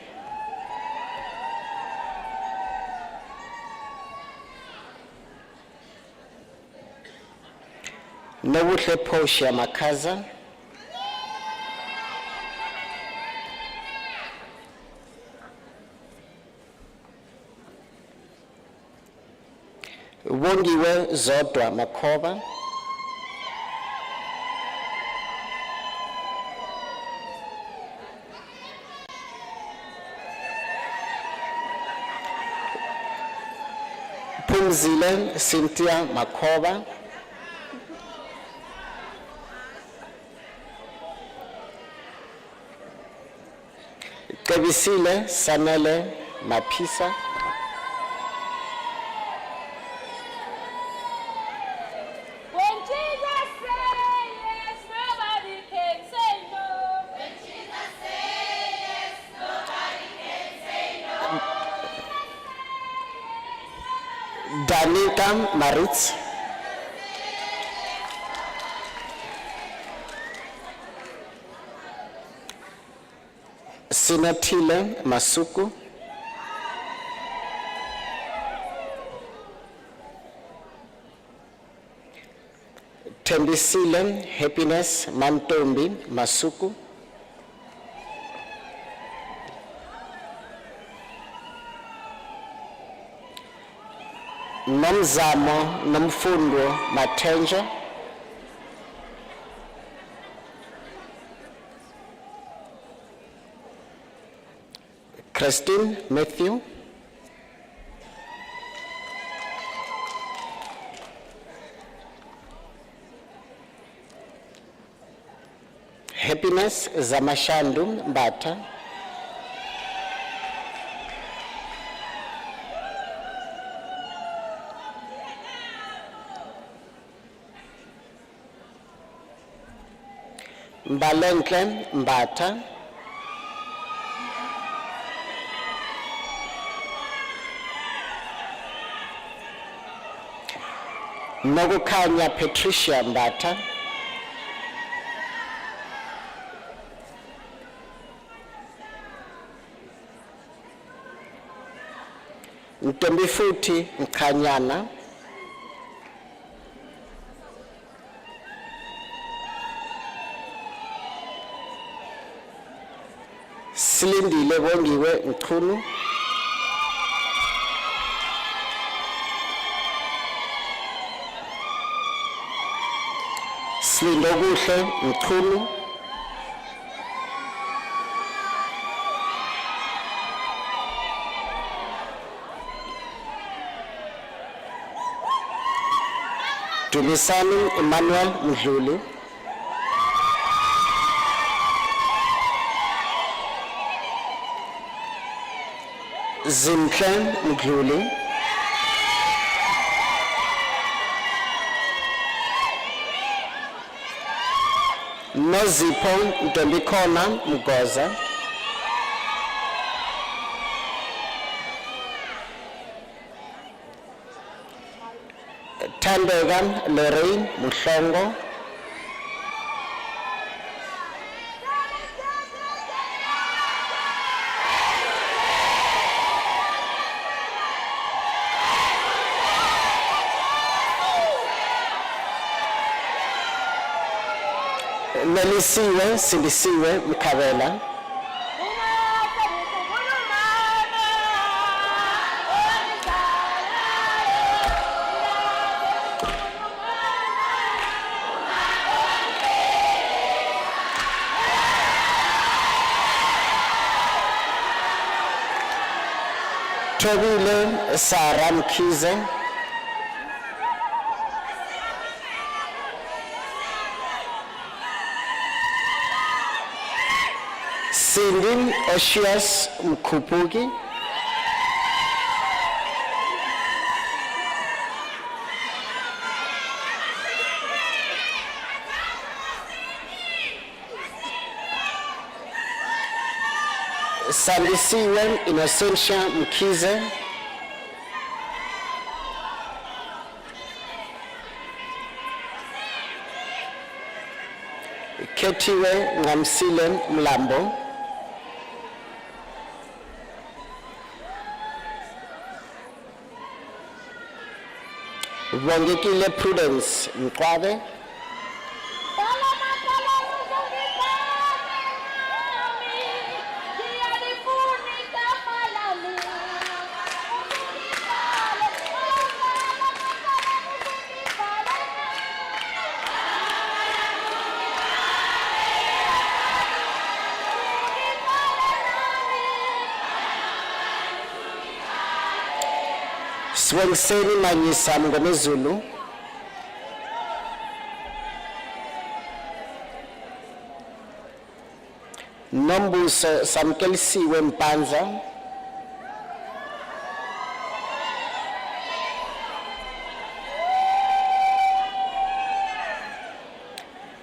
Nobuhle Portia Makaza. Wongiwe Zodwa Makhoba. Phumzile Cynthia Makhoba. Cebisile Sanele Maphisa. When Jesus said yes, nobody can say no. When Jesus said yes, nobody can say no. Danica Maritz. Sinatile Masuku. Tembisile Happiness Mantombi Masuku. Nomzamo Nomfundo Matenja. Christine Matthew. Happiness Zamashandu Mbata. Mbalenhle Mbata. Nokukhanya Patricia Mbata. Ntombifuthi Mkhanyana. Silindile Bongiwe Mchunu. Silindokuhle Mchunu. Dumisani Emmanuel Mdluli. Zinhle Mdluli. Nozipho Ntombikhona Mgoza. Thandeka Lorraine Muhlongo. Nelisiwe Sindisiwe Mkhabela. Thobile Sara Mkhize. Cindy Oshias Mkhupuki. Sandisiwe Innocentia Mkhize. Kethiwe Ngamsile Mlambo. Vongekile Prudence Mqwabe. Swengseni Manyisa Mngomezulu. Nombuso Samkelisiwe Mpanza.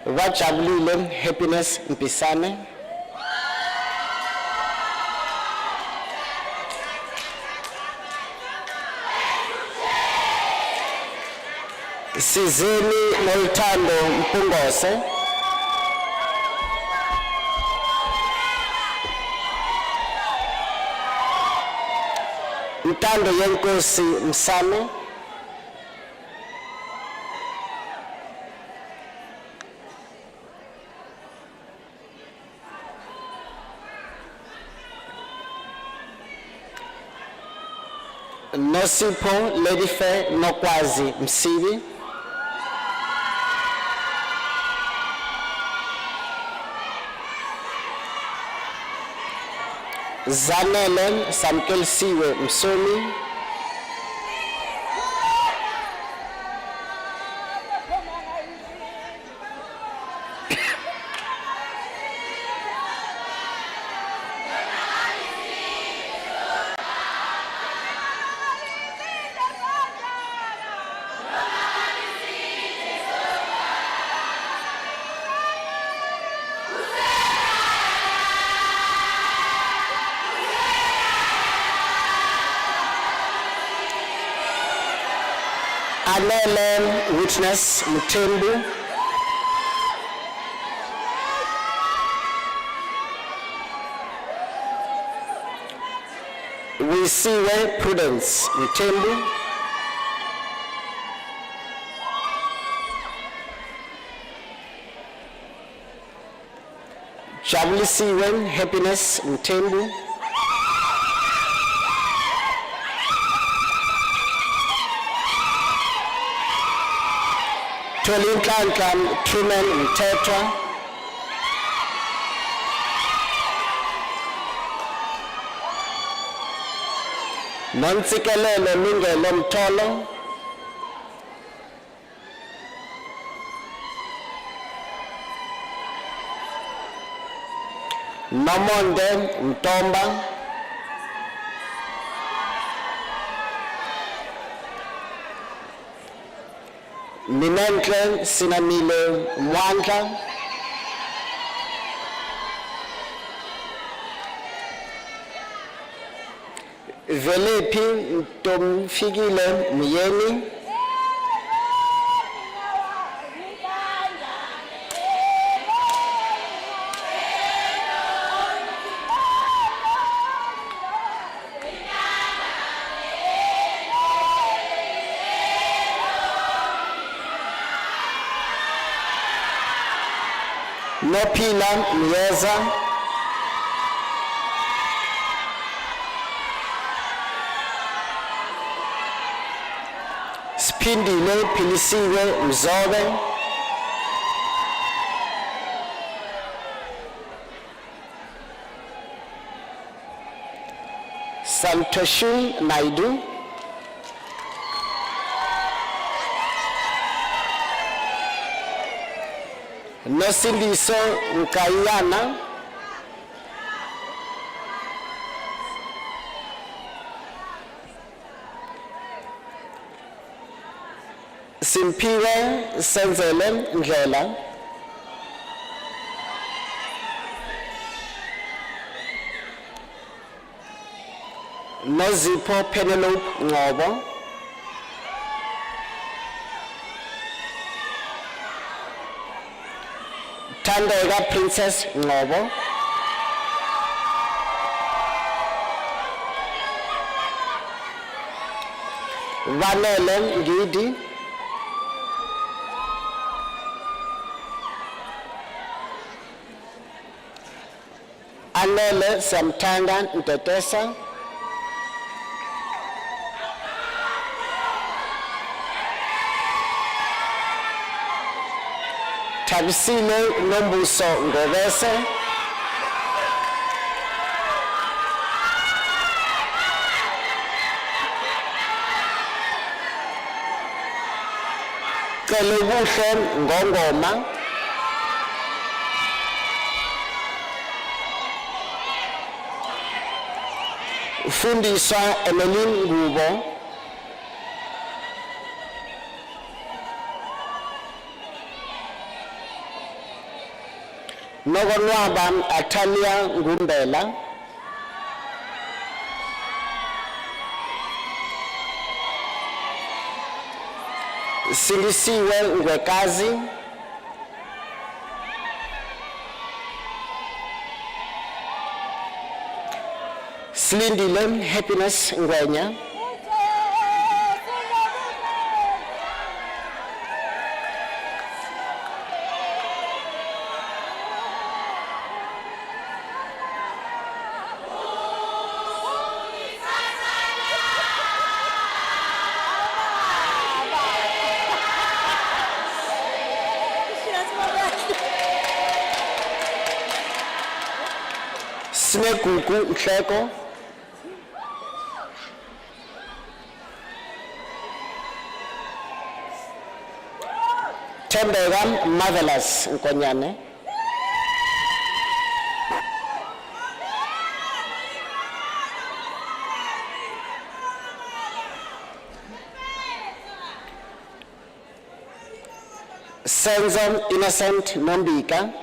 Vajabulile Happiness Mpisane. Sizeni Nolthando Mpungose. Ntando Yenkosi Msame. Nosipho Ledife Nokwazi Msibi. Zanele Samkelisiwe Msomi. Anele Witness Mthembu, Wisiwe Prudence Mthembu, Jabulisiwe Happiness Mthembu, Tolinhlanhla Truman Mthethwa, Nontsikelelo Lungelo Mtholo, Nomonde Mtomba, Minentle Sinamile Mwandla, Velepi Ntomfikile Myeni, Nophila Myeza, Sphindile Philisiwe Mzobe, Santoshun Naidu, Nosindiso Nkayana, Simpiwe Senzele Ndlela, Nozipho Penelope Ngobo, Thandeka Princess Ngobo, Vanele Ngidi, Anele Samthanda Ntetesa, Thabisile Nombuso Ngobese, Celebuhle Ngongoma, Fundiswa Emeline Ngubo, Nokonwaba Atalia Ngumbela, Silisiwe Ngwekazi, Slindile Happiness Ngwenya, Snegugu Nhleko, Thembeka Marvelous Nkonyane, Senzo Innocent Nombika,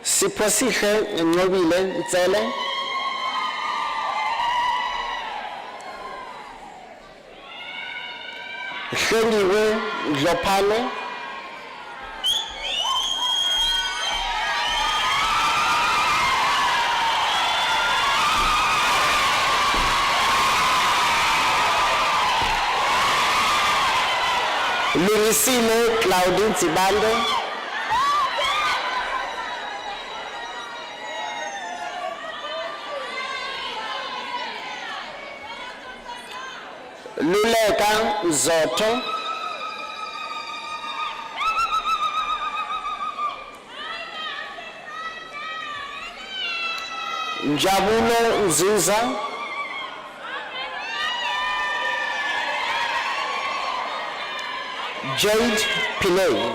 Siphosihle Ncobile Ntsele, Hlongiwe Dlophane, Lungisile Claudine Zibande, Luleka Zoto, Njabulo Nzuza, Jade Pillay,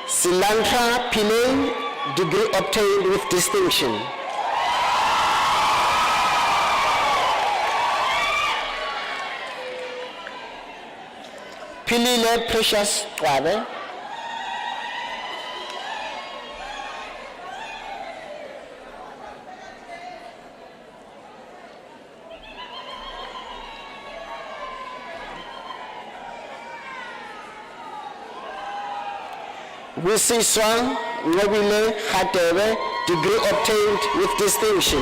Silantra Pillay, degree obtained with distinction. Pilile Precious Twabe, Wisiswa Nobile Khatebe, degree obtained with distinction.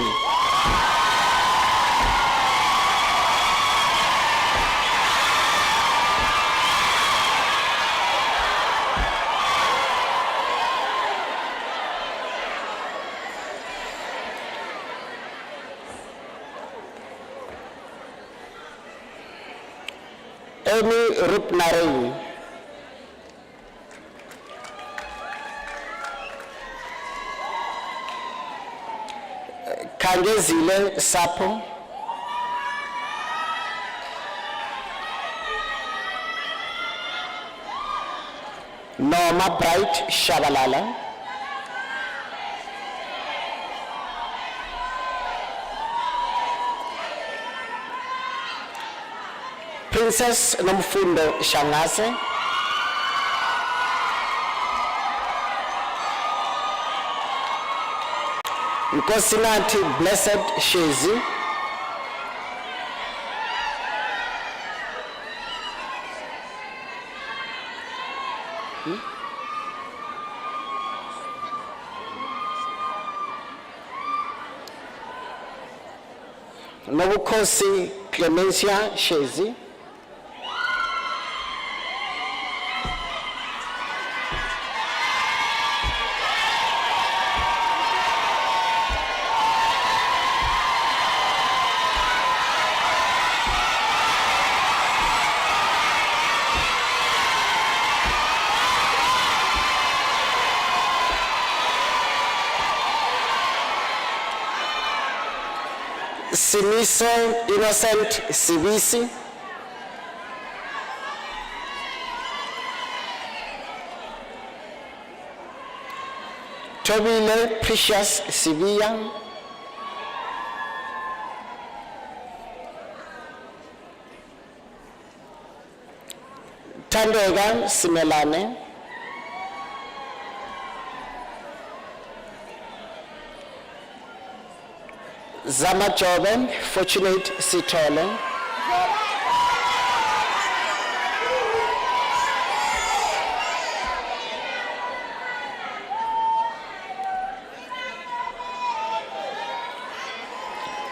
Amy Rupnarei, Kangezile Sapo, Norma Bright Shabalala, Princess Nomfundo Shangase, Nkosinathi Blessed Shezi, Nobukhosi Clemencia Shezi, Simiso Innocent Sibisi, Tobile Precious Sibiya, Tandega Simelane, Zamajoben Fortunate Sitole,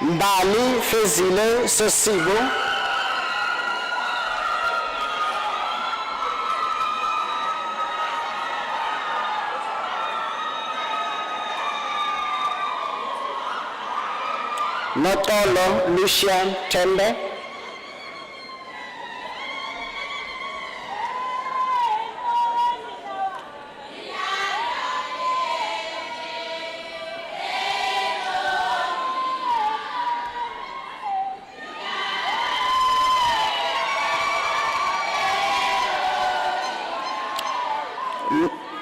Mbali Fezile Sosibo, Notolo Lucian Tembe,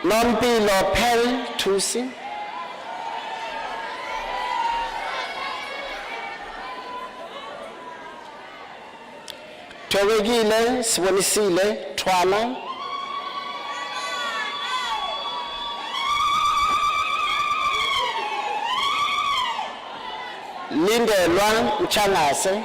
Nompilo Pel Tusi, Towegile Swanisile Twala, Lindelwa Mchangase.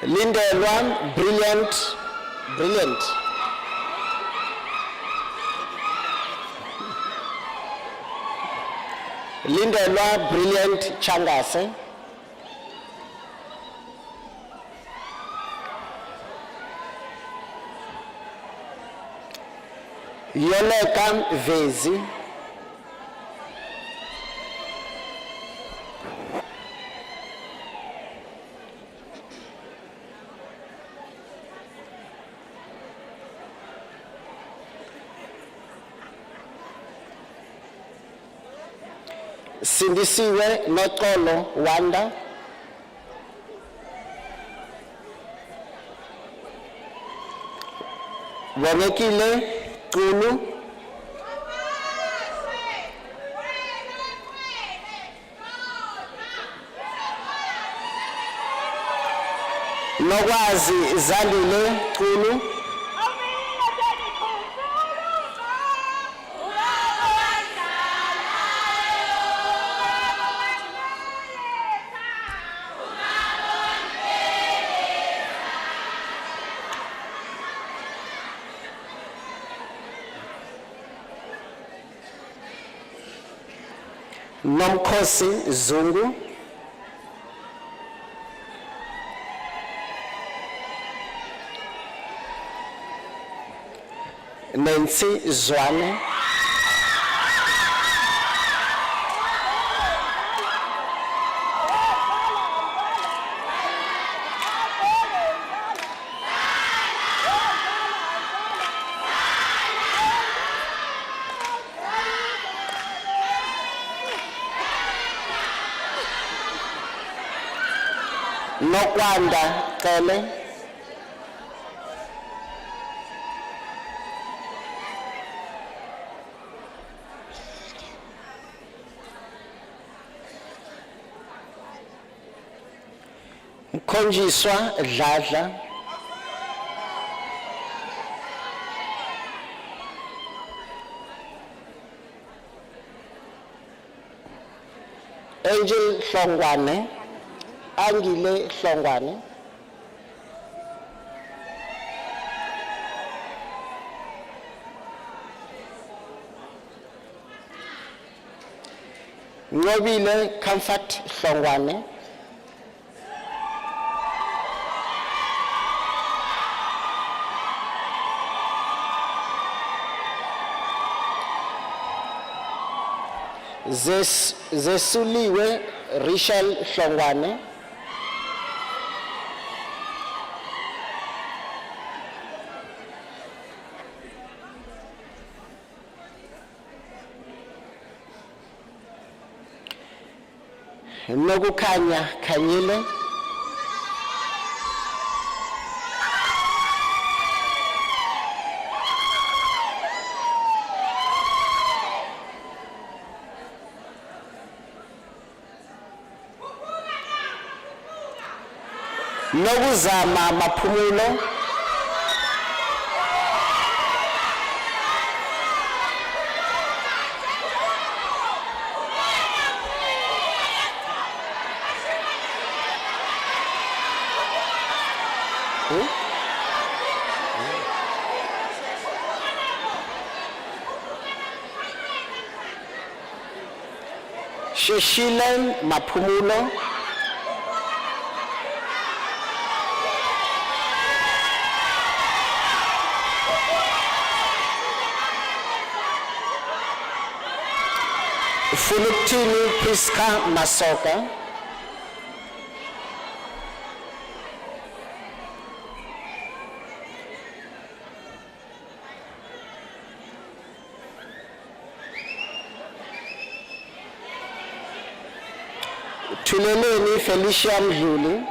Lindelwa Brilliant. Lindelwa Brilliant Changase. Yoleka Vezi. Sindisiwe Notolo Wanda. Wonekile Kulu. Nokwazi Zalile Kulu. Nomkhosi Zungu. Nancy Zwane. Nokwanda Kele. Mkhonjiswa Dladla. Angel Hlongwane. Angile Hlongwane. Nobile Comfort Hlongwane. Zesuliwe Rachel Hlongwane. Nokukhanya Khanyile. Nokuzama Maphumulo. Sheshilen Maphumulo. Fulutini Priska Masoka. Tuleleni Felicia Mdluli.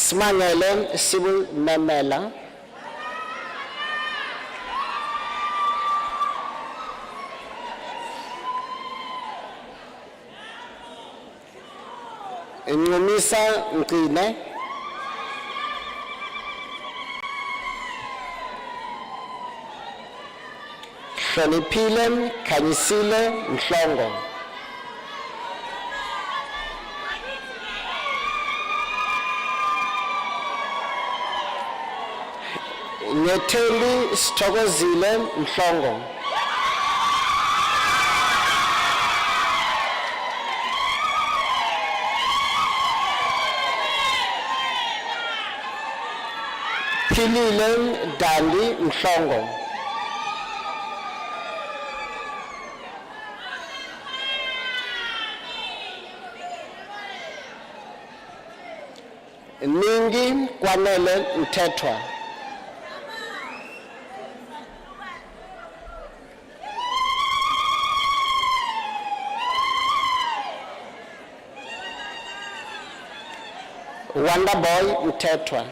Simangele Sibumemela, Unisa Nkine, Hloniphile Khanyisile Mhlongo, Nyetheli Sithokozile Mhlongo, Philile Dandi Mhlongo, Ningi Kwanele Mthethwa, Wonderboy Mthethwa,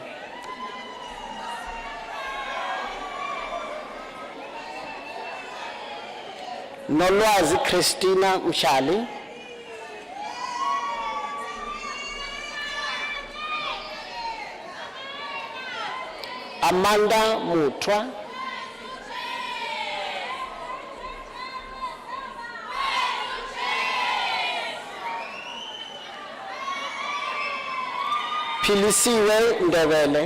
Nolwazi Christina Mshali, Amanda Mutwa, Philisiwe Ndebele,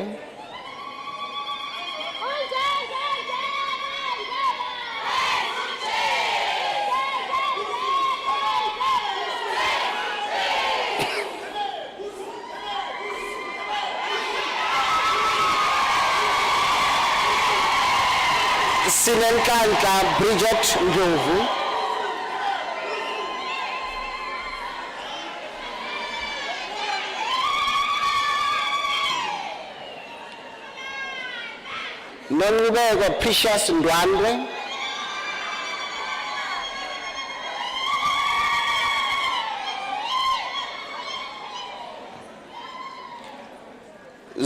Sinenhlanhla Bridget Ndlovu, Nonqubeko Precious Ndwandwe,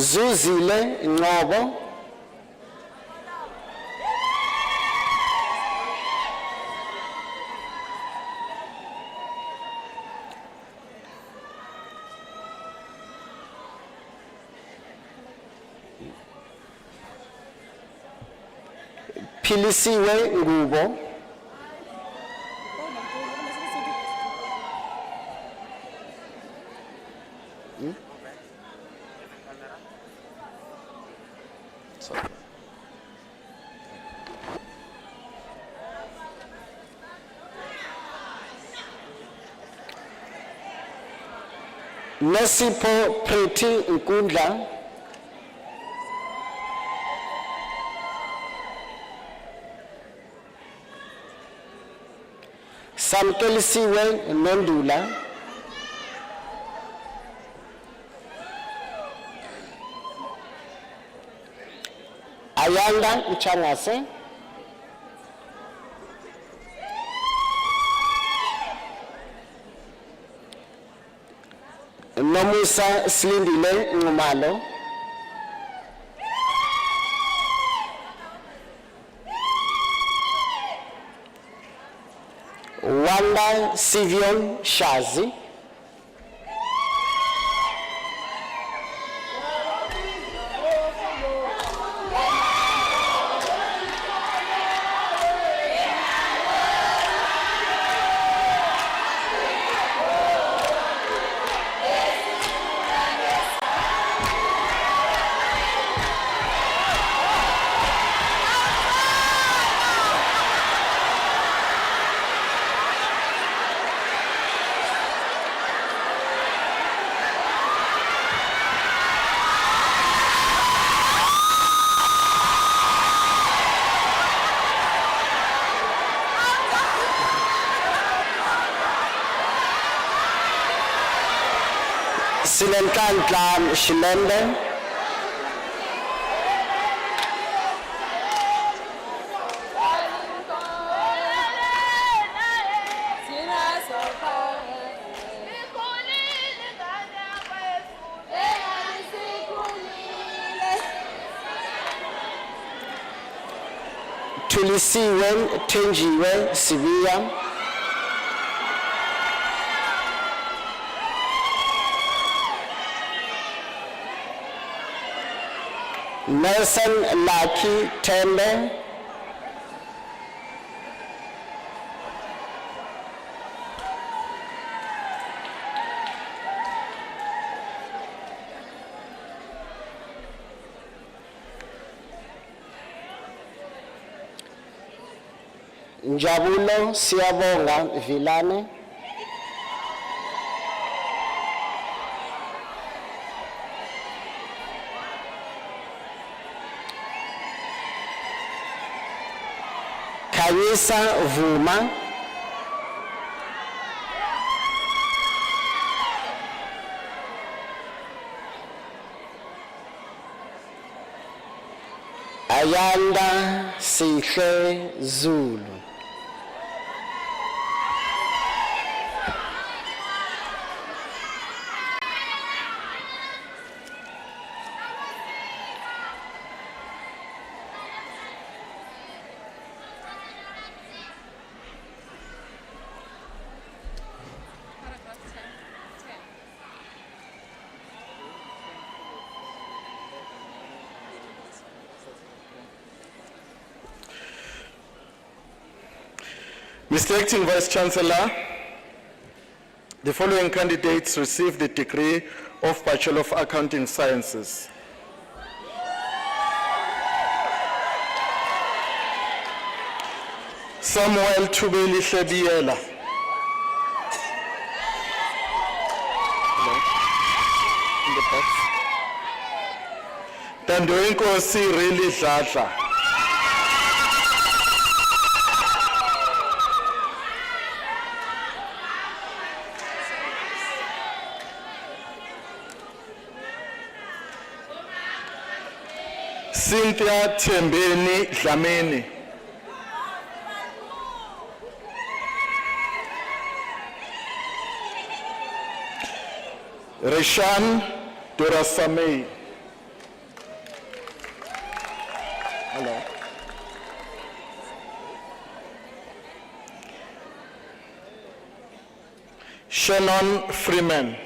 Zuzile Nqobo, Philisiwe Ngubo, Nesipho Pretty Nkundla, Samkelisiwe Nondula, Ayanda Mchangase, Nomusa Slindile Ngumalo, Wanda Sivion Shazi, Sinenhlanhla Shilembe, Tulisiwe Thenjiwe Sibiya, Nelson Lucky Tembe, Njabulo Siyabonga Vilane, Khanyisa Vuma, Ayanda Sihle Zulu. Mr. Acting Vice Chancellor, the following candidates received the degree of Bachelor of Accounting Sciences. Samuel Tubeli Shebiela. In the box. Tandoinkosi Really Dladla. Cynthia Tembeni Dlamini. Rishan Durasamei. Hello. Shannon Freeman.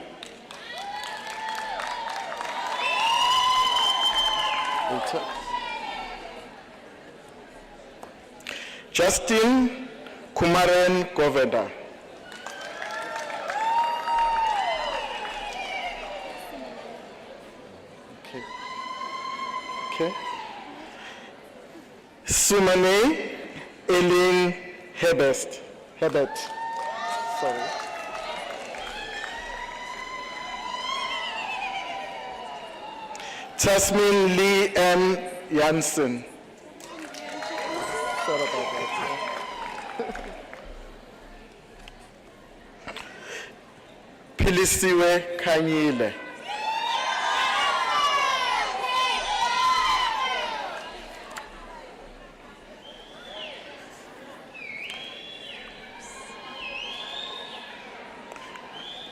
Justin Kumaren Govenda. Okay. Sumane Eileen Herbert. Sorry. Tasmin Lee M. Jansen. Sorry about that. Pilisiwe Kanyile.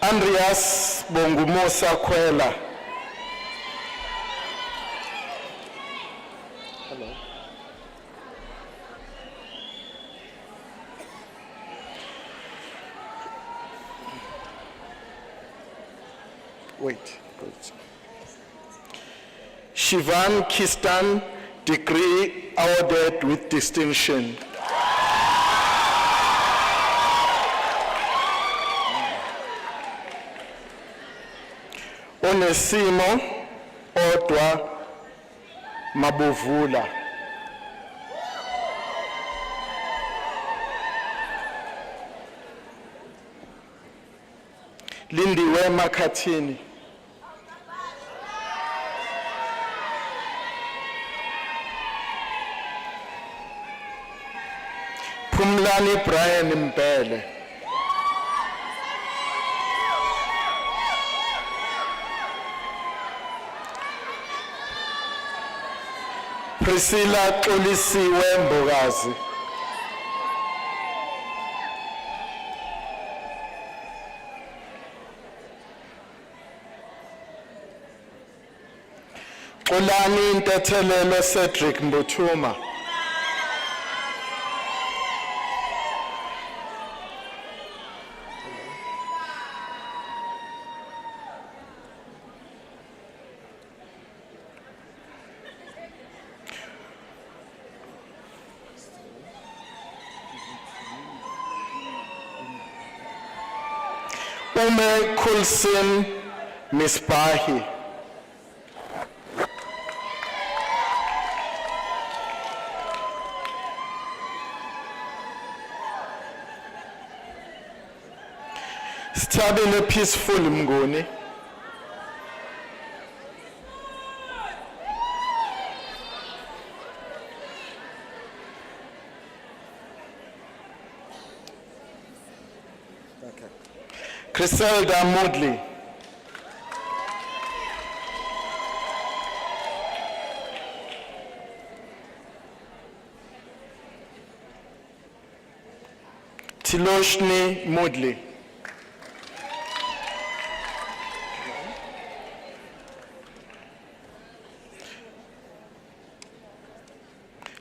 Andreas Bongumosa Kwela. Hello. Wait. Good. Shivan Kistan, degree awarded with distinction. Onesimo Odwa Mabuvula. Lindiwe Makhathini. Phumlani Brian Mbele. Priscilla Xolisiwe Mbokazi. Xolani Ntethelelo Cedric Mbuthuma. Ume Kulsin Misbahi. Sithabile Peaceful Mnguni. Griselda Moodley. Tiloshni Moodley.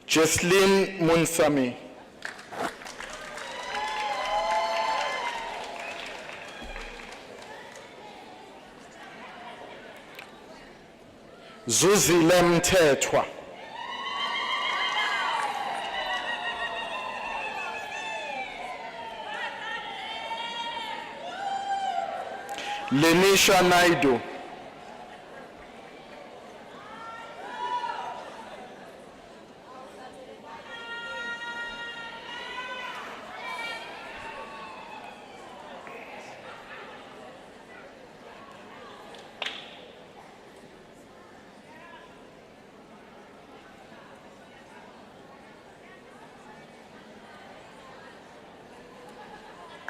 Jesslyn Munsami. Zuzile Mthethwa. Lenisha Naidu.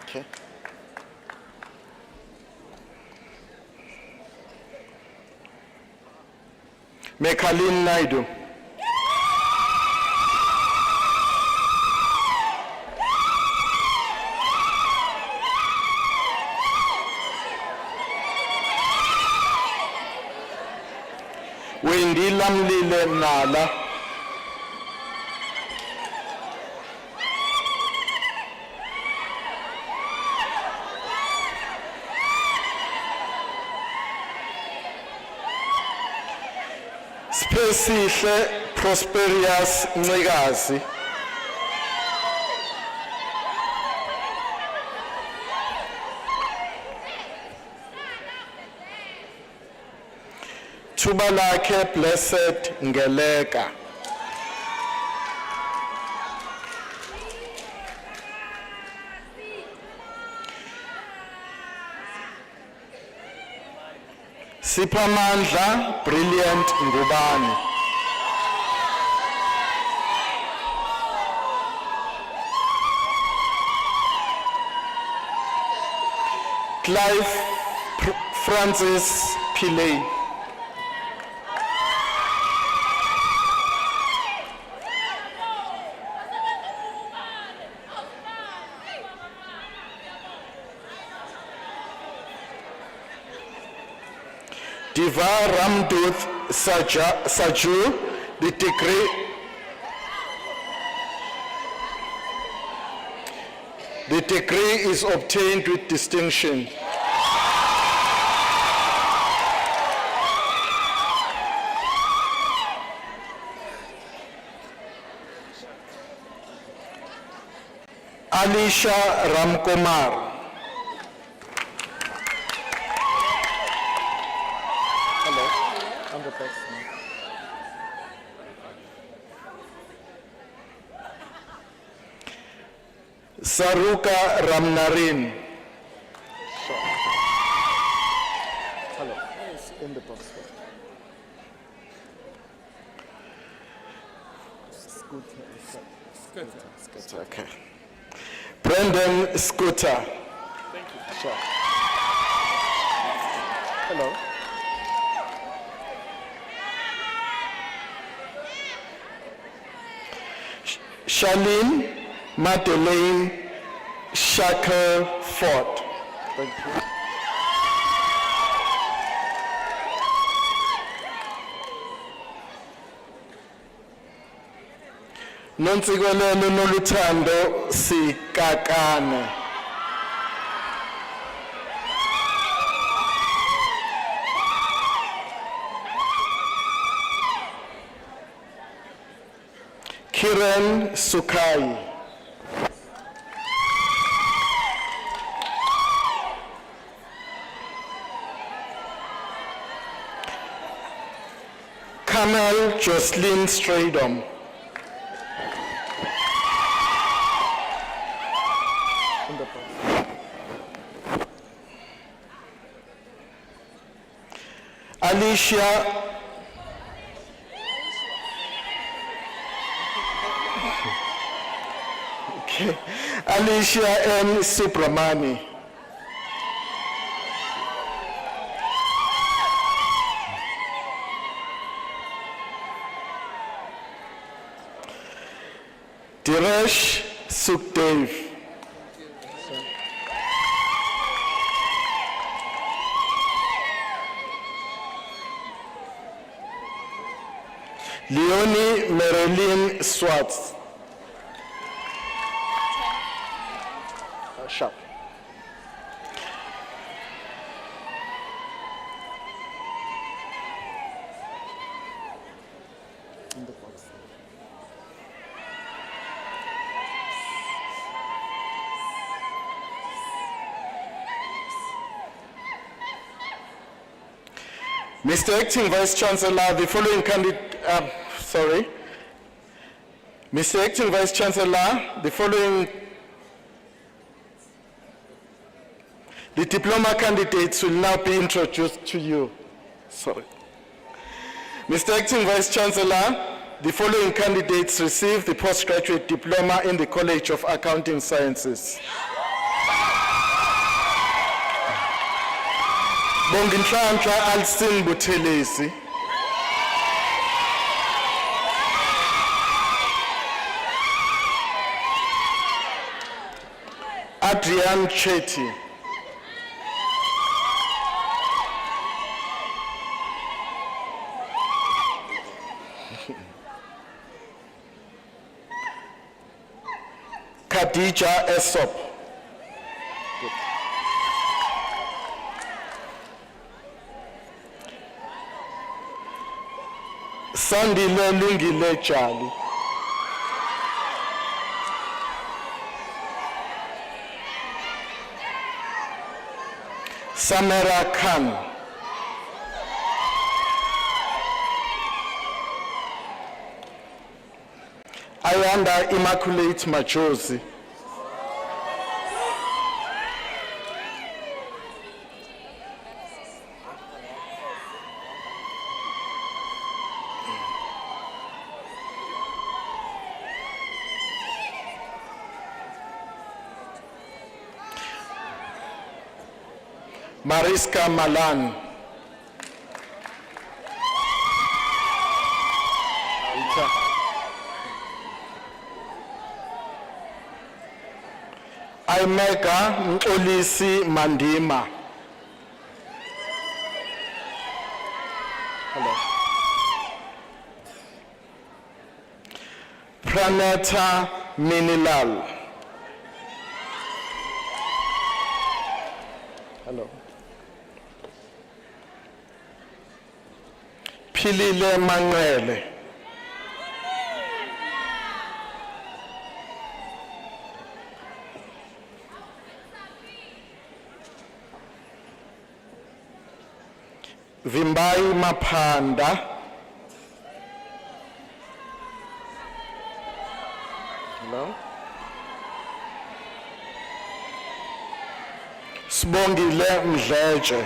Okay. Mekhalin Naidu. Wendy Lamlile Nala. Spesihle Prosperius Ncikazi. Thuba lakhe Blessed Ngeleka. Siphamandla Brilliant Ngubane. Clive Francis Pillay. Diva Ramduth Saju, the degree is obtained with distinction. Alisha Ramkumar. Saruka Ramnarin. Hello. It's in the box. Scooter. Okay. Brendan Scooter. Thank you. Sure. Hello. Charlene Madeleine Shaker Ford. Thank you. Nontsikolelo noluthando Sikakane. Kiran Sukai. Carmel Jocelyn Stradom. Alicia Alicia M. Subramani. Dinesh Sukhdev. Leonie Marilyn Swartz. Sharp. In the box. Mr. Acting Vice Chancellor, the following candidate, Mr. Acting Vice Chancellor, the diploma candidates will now be introduced to you. Sorry. Mr. Acting Vice Chancellor, the following candidates received the postgraduate diploma in the College of Accounting Sciences. Bonginhlanhla Alcin Buthelezi. Adrian Chetty. Khadija Esop. Sandile Lungile Charlie. Samara Khan. Ayanda Immaculate Majosi. Mariska Malan. Aimega Mxolisi Mandima. Hello. Praneta Minilal. Hello. Philile Mangele. Vimbai Mapanda. Hello. Sibongile Mdletshe.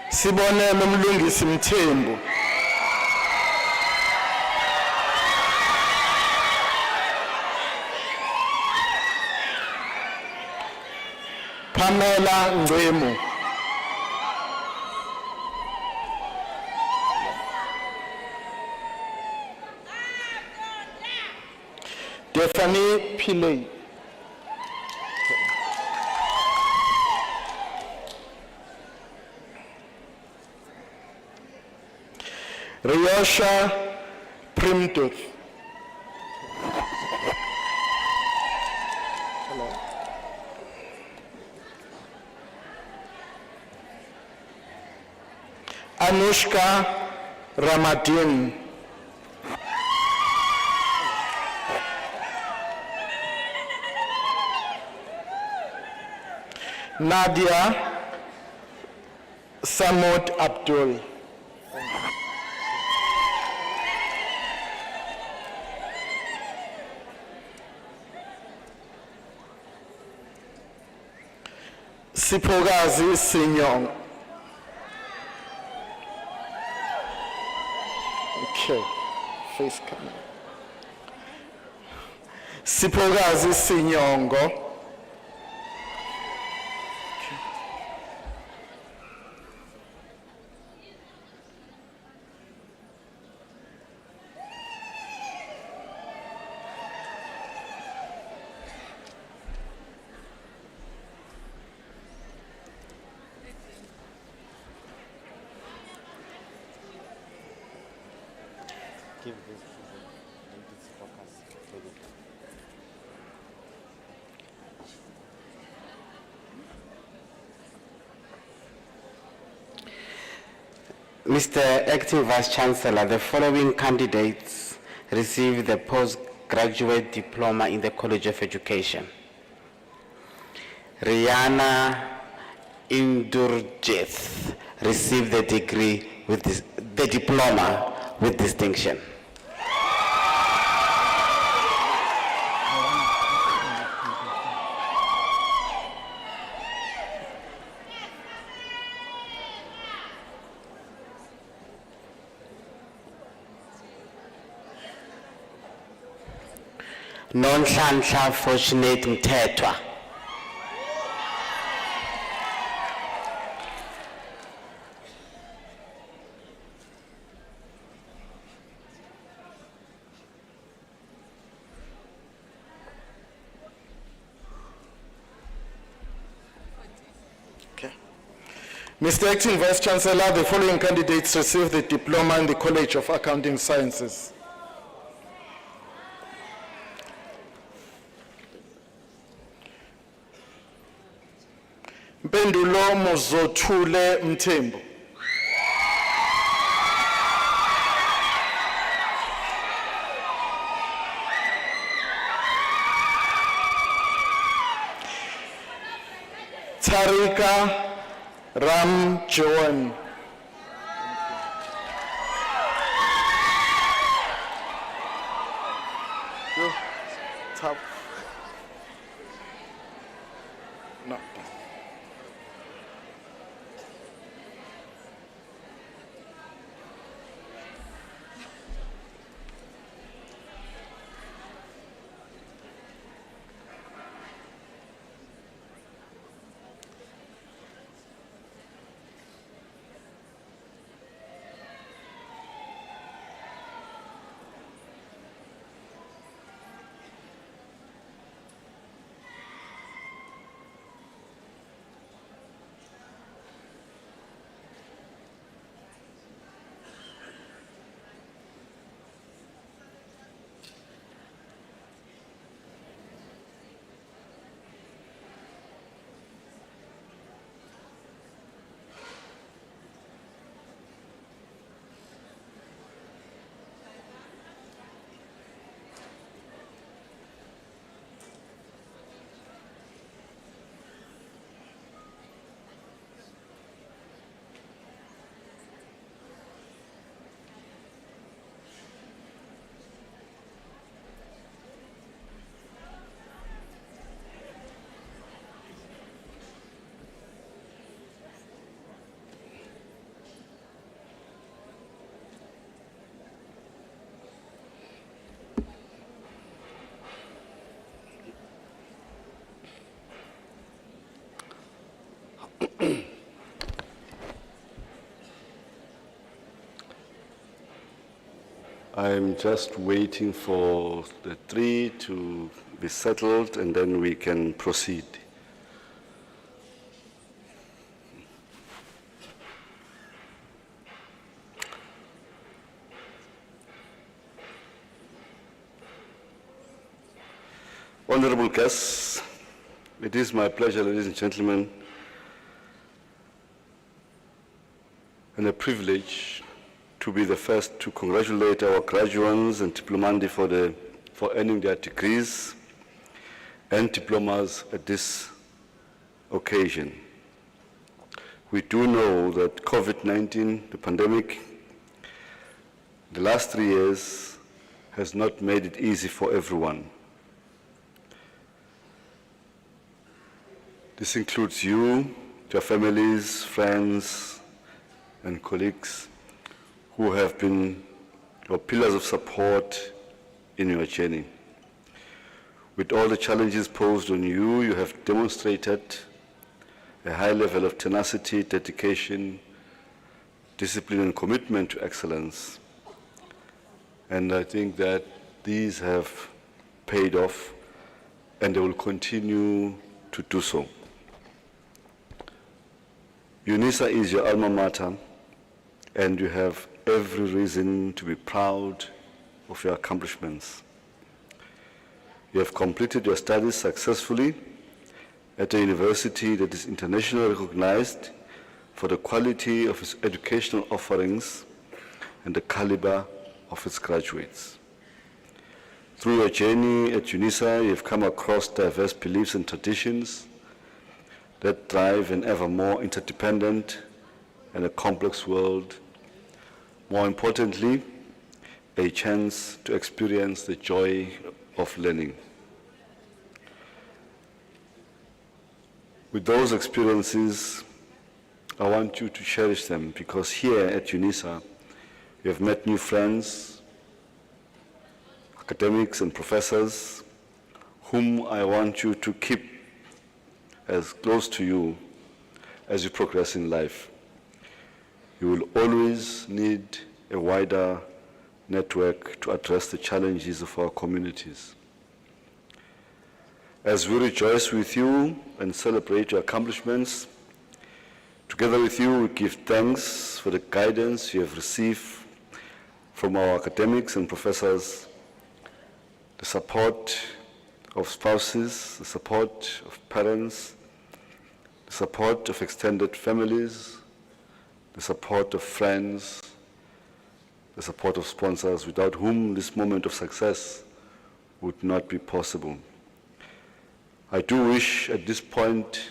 Sibonele Mlungisi Mthembu. Pamela Ngwemu. Stephanie Pillay. Riyosha Primtooth. Anushka Ramadin. Nadia Samut Abdul. Siphokazi Sinyong. Okay, face camera. Siphokazi Sinyongo. Mr. Acting Vice Chancellor, the following candidates received the postgraduate diploma in the College of Education. Rihanna Indurjeth received the degree with the diploma with distinction. Nonhlanhla Fortunate Mthethwa. Okay. Mr. Acting Vice Chancellor, the following candidates received the diploma in the College of Accounting Sciences. Mpendulo Mozothule Mthembu. Tarika Ram Joan. Top. No. I'm just waiting for the three to be settled and then we can proceed. Honorable guests, it is my pleasure, ladies and gentlemen, and a privilege to be the first to congratulate our graduates and diplomandi for earning their degrees and diplomas at this occasion. We do know that COVID-19, the pandemic, the last 3 years has not made it easy for everyone. This includes you, your families, friends, and colleagues who have been your pillars of support in your journey. With all the challenges posed on you, you have demonstrated a high level of tenacity, dedication, discipline, and commitment to excellence. And I think that these have paid off, and they will continue to do so. Unisa is your alma mater, and you have every reason to be proud of your accomplishments. You have completed your studies successfully at a university that is internationally recognized for the quality of its educational offerings and the caliber of its graduates. Through your journey at Unisa, you have come across diverse beliefs and traditions that drive an ever more interdependent and a complex world. More importantly, a chance to experience the joy of learning. With those experiences, I want you to cherish them, because here at Unisa, you have met new friends, academics and professors, whom I want you to keep as close to you as you progress in life. You will always need a wider network to address the challenges of our communities. As we rejoice with you and celebrate your accomplishments, together with you we give thanks for the guidance you have received from our academics and professors, the support of spouses, the support of parents, the support of extended families, the support of friends, the support of sponsors, without whom this moment of success would not be possible. I do wish at this point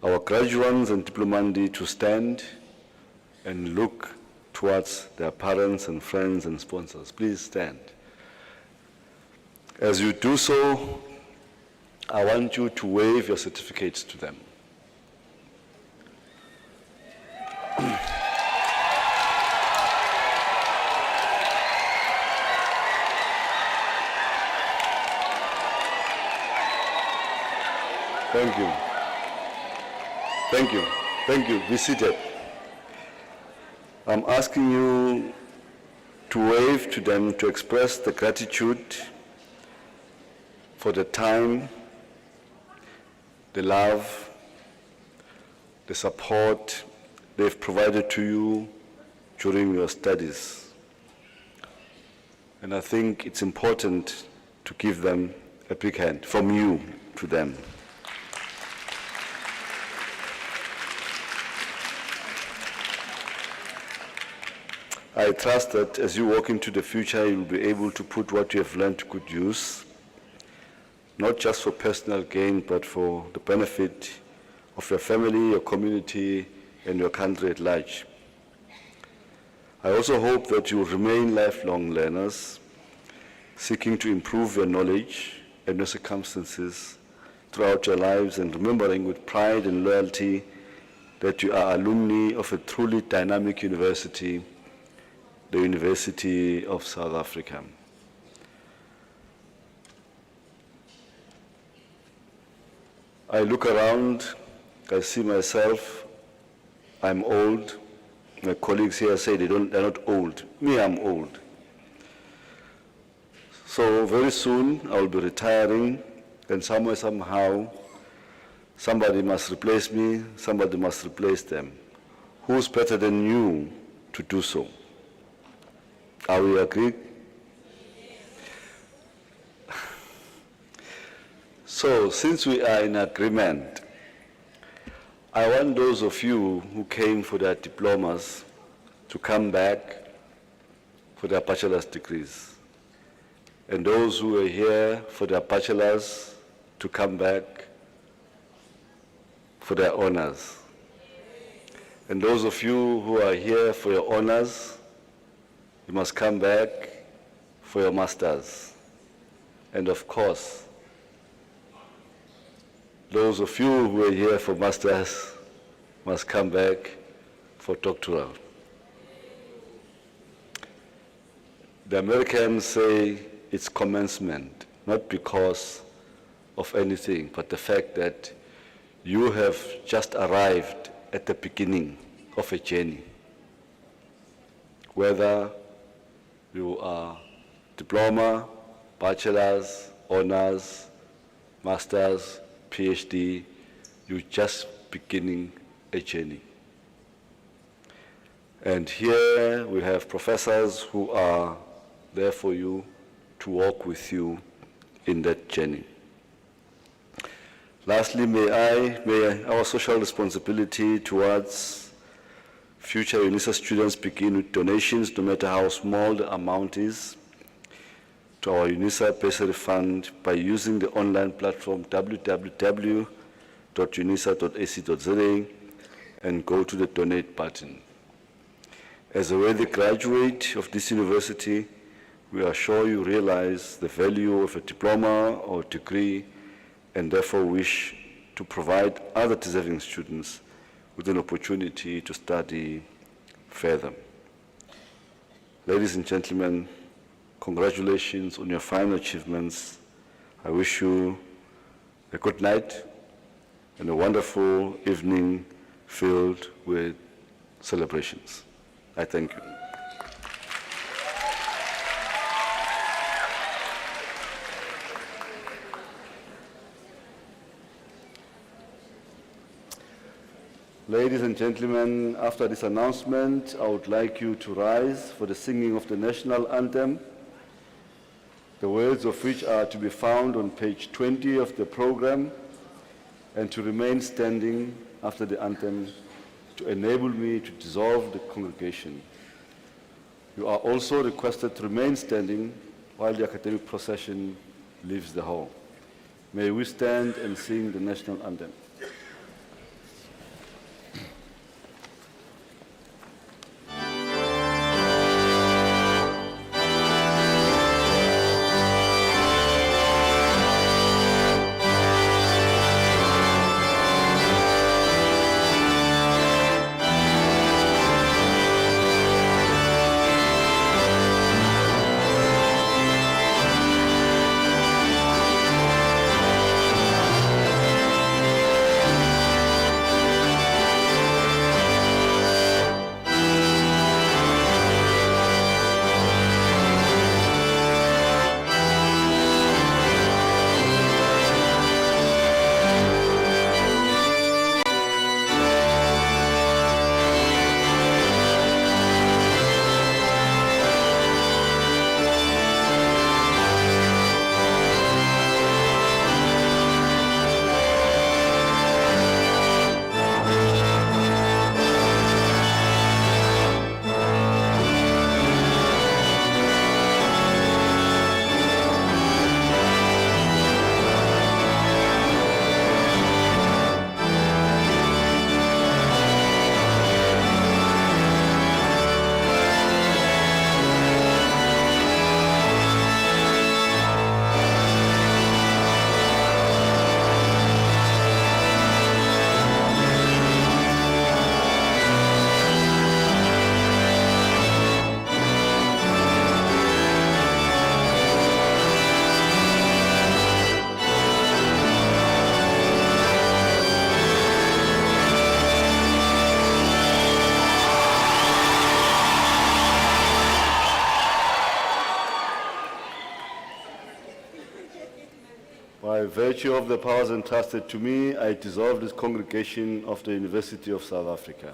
our graduates and diplomandi to stand and look towards their parents and friends and sponsors. Please stand. As you do so, I want you to wave your certificates to them. Thank you. Thank you. Thank you. Be seated. I'm asking you to wave to them to express the gratitude for the time, the love, the support they've provided to you during your studies. And I think it's important to give them a big hand from you to them. I trust that as you walk into the future, you'll be able to put what you have learned to good use, not just for personal gain, but for the benefit of your family, your community, and your country at large. I also hope that you will remain lifelong learners, seeking to improve your knowledge and your circumstances throughout your lives, and remembering with pride and loyalty that you are alumni of a truly dynamic university, the University of South Africa. I look around, I see myself, I'm old. My colleagues here say they're not old. Me, I'm old. So very soon I will be retiring, and somewhere, somehow, somebody must replace me, somebody must replace them. Who's better than you to do so? Are we agreed? So, since we are in agreement, I want those of you who came for their diplomas to come back for their bachelor's degrees. And those who are here for their bachelor's to come back for their honors. And those of you who are here for your honors, you must come back for your masters. And of course, those of you who are here for masters must come back for doctoral. The Americans say it's commencement, not because of anything, but the fact that you have just arrived at the beginning of a journey. Whether you are diploma, bachelor's, honors, master's, PhD, you're just beginning a journey. And here we have professors who are there for you to walk with you in that journey. Lastly, may our social responsibility towards future Unisa students begin with donations, no matter how small the amount is, to our Unisa Bursary Fund by using the online platform www.unisa.ac.za and go to the donate button. As a worthy graduate of this university, we are sure you realize the value of a diploma or degree and therefore wish to provide other deserving students with an opportunity to study further. Ladies and gentlemen, congratulations on your fine achievements. I wish you a good night and a wonderful evening filled with celebrations. I thank you. Ladies and gentlemen, after this announcement, I would like you to rise for the singing of the national anthem, the words of which are to be found on page 20 of the program, and to remain standing after the anthem to enable me to dissolve the congregation. You are also requested to remain standing while the academic procession leaves the hall. May we stand and sing the national anthem. By virtue of the powers entrusted to me, I dissolve this congregation of the University of South Africa.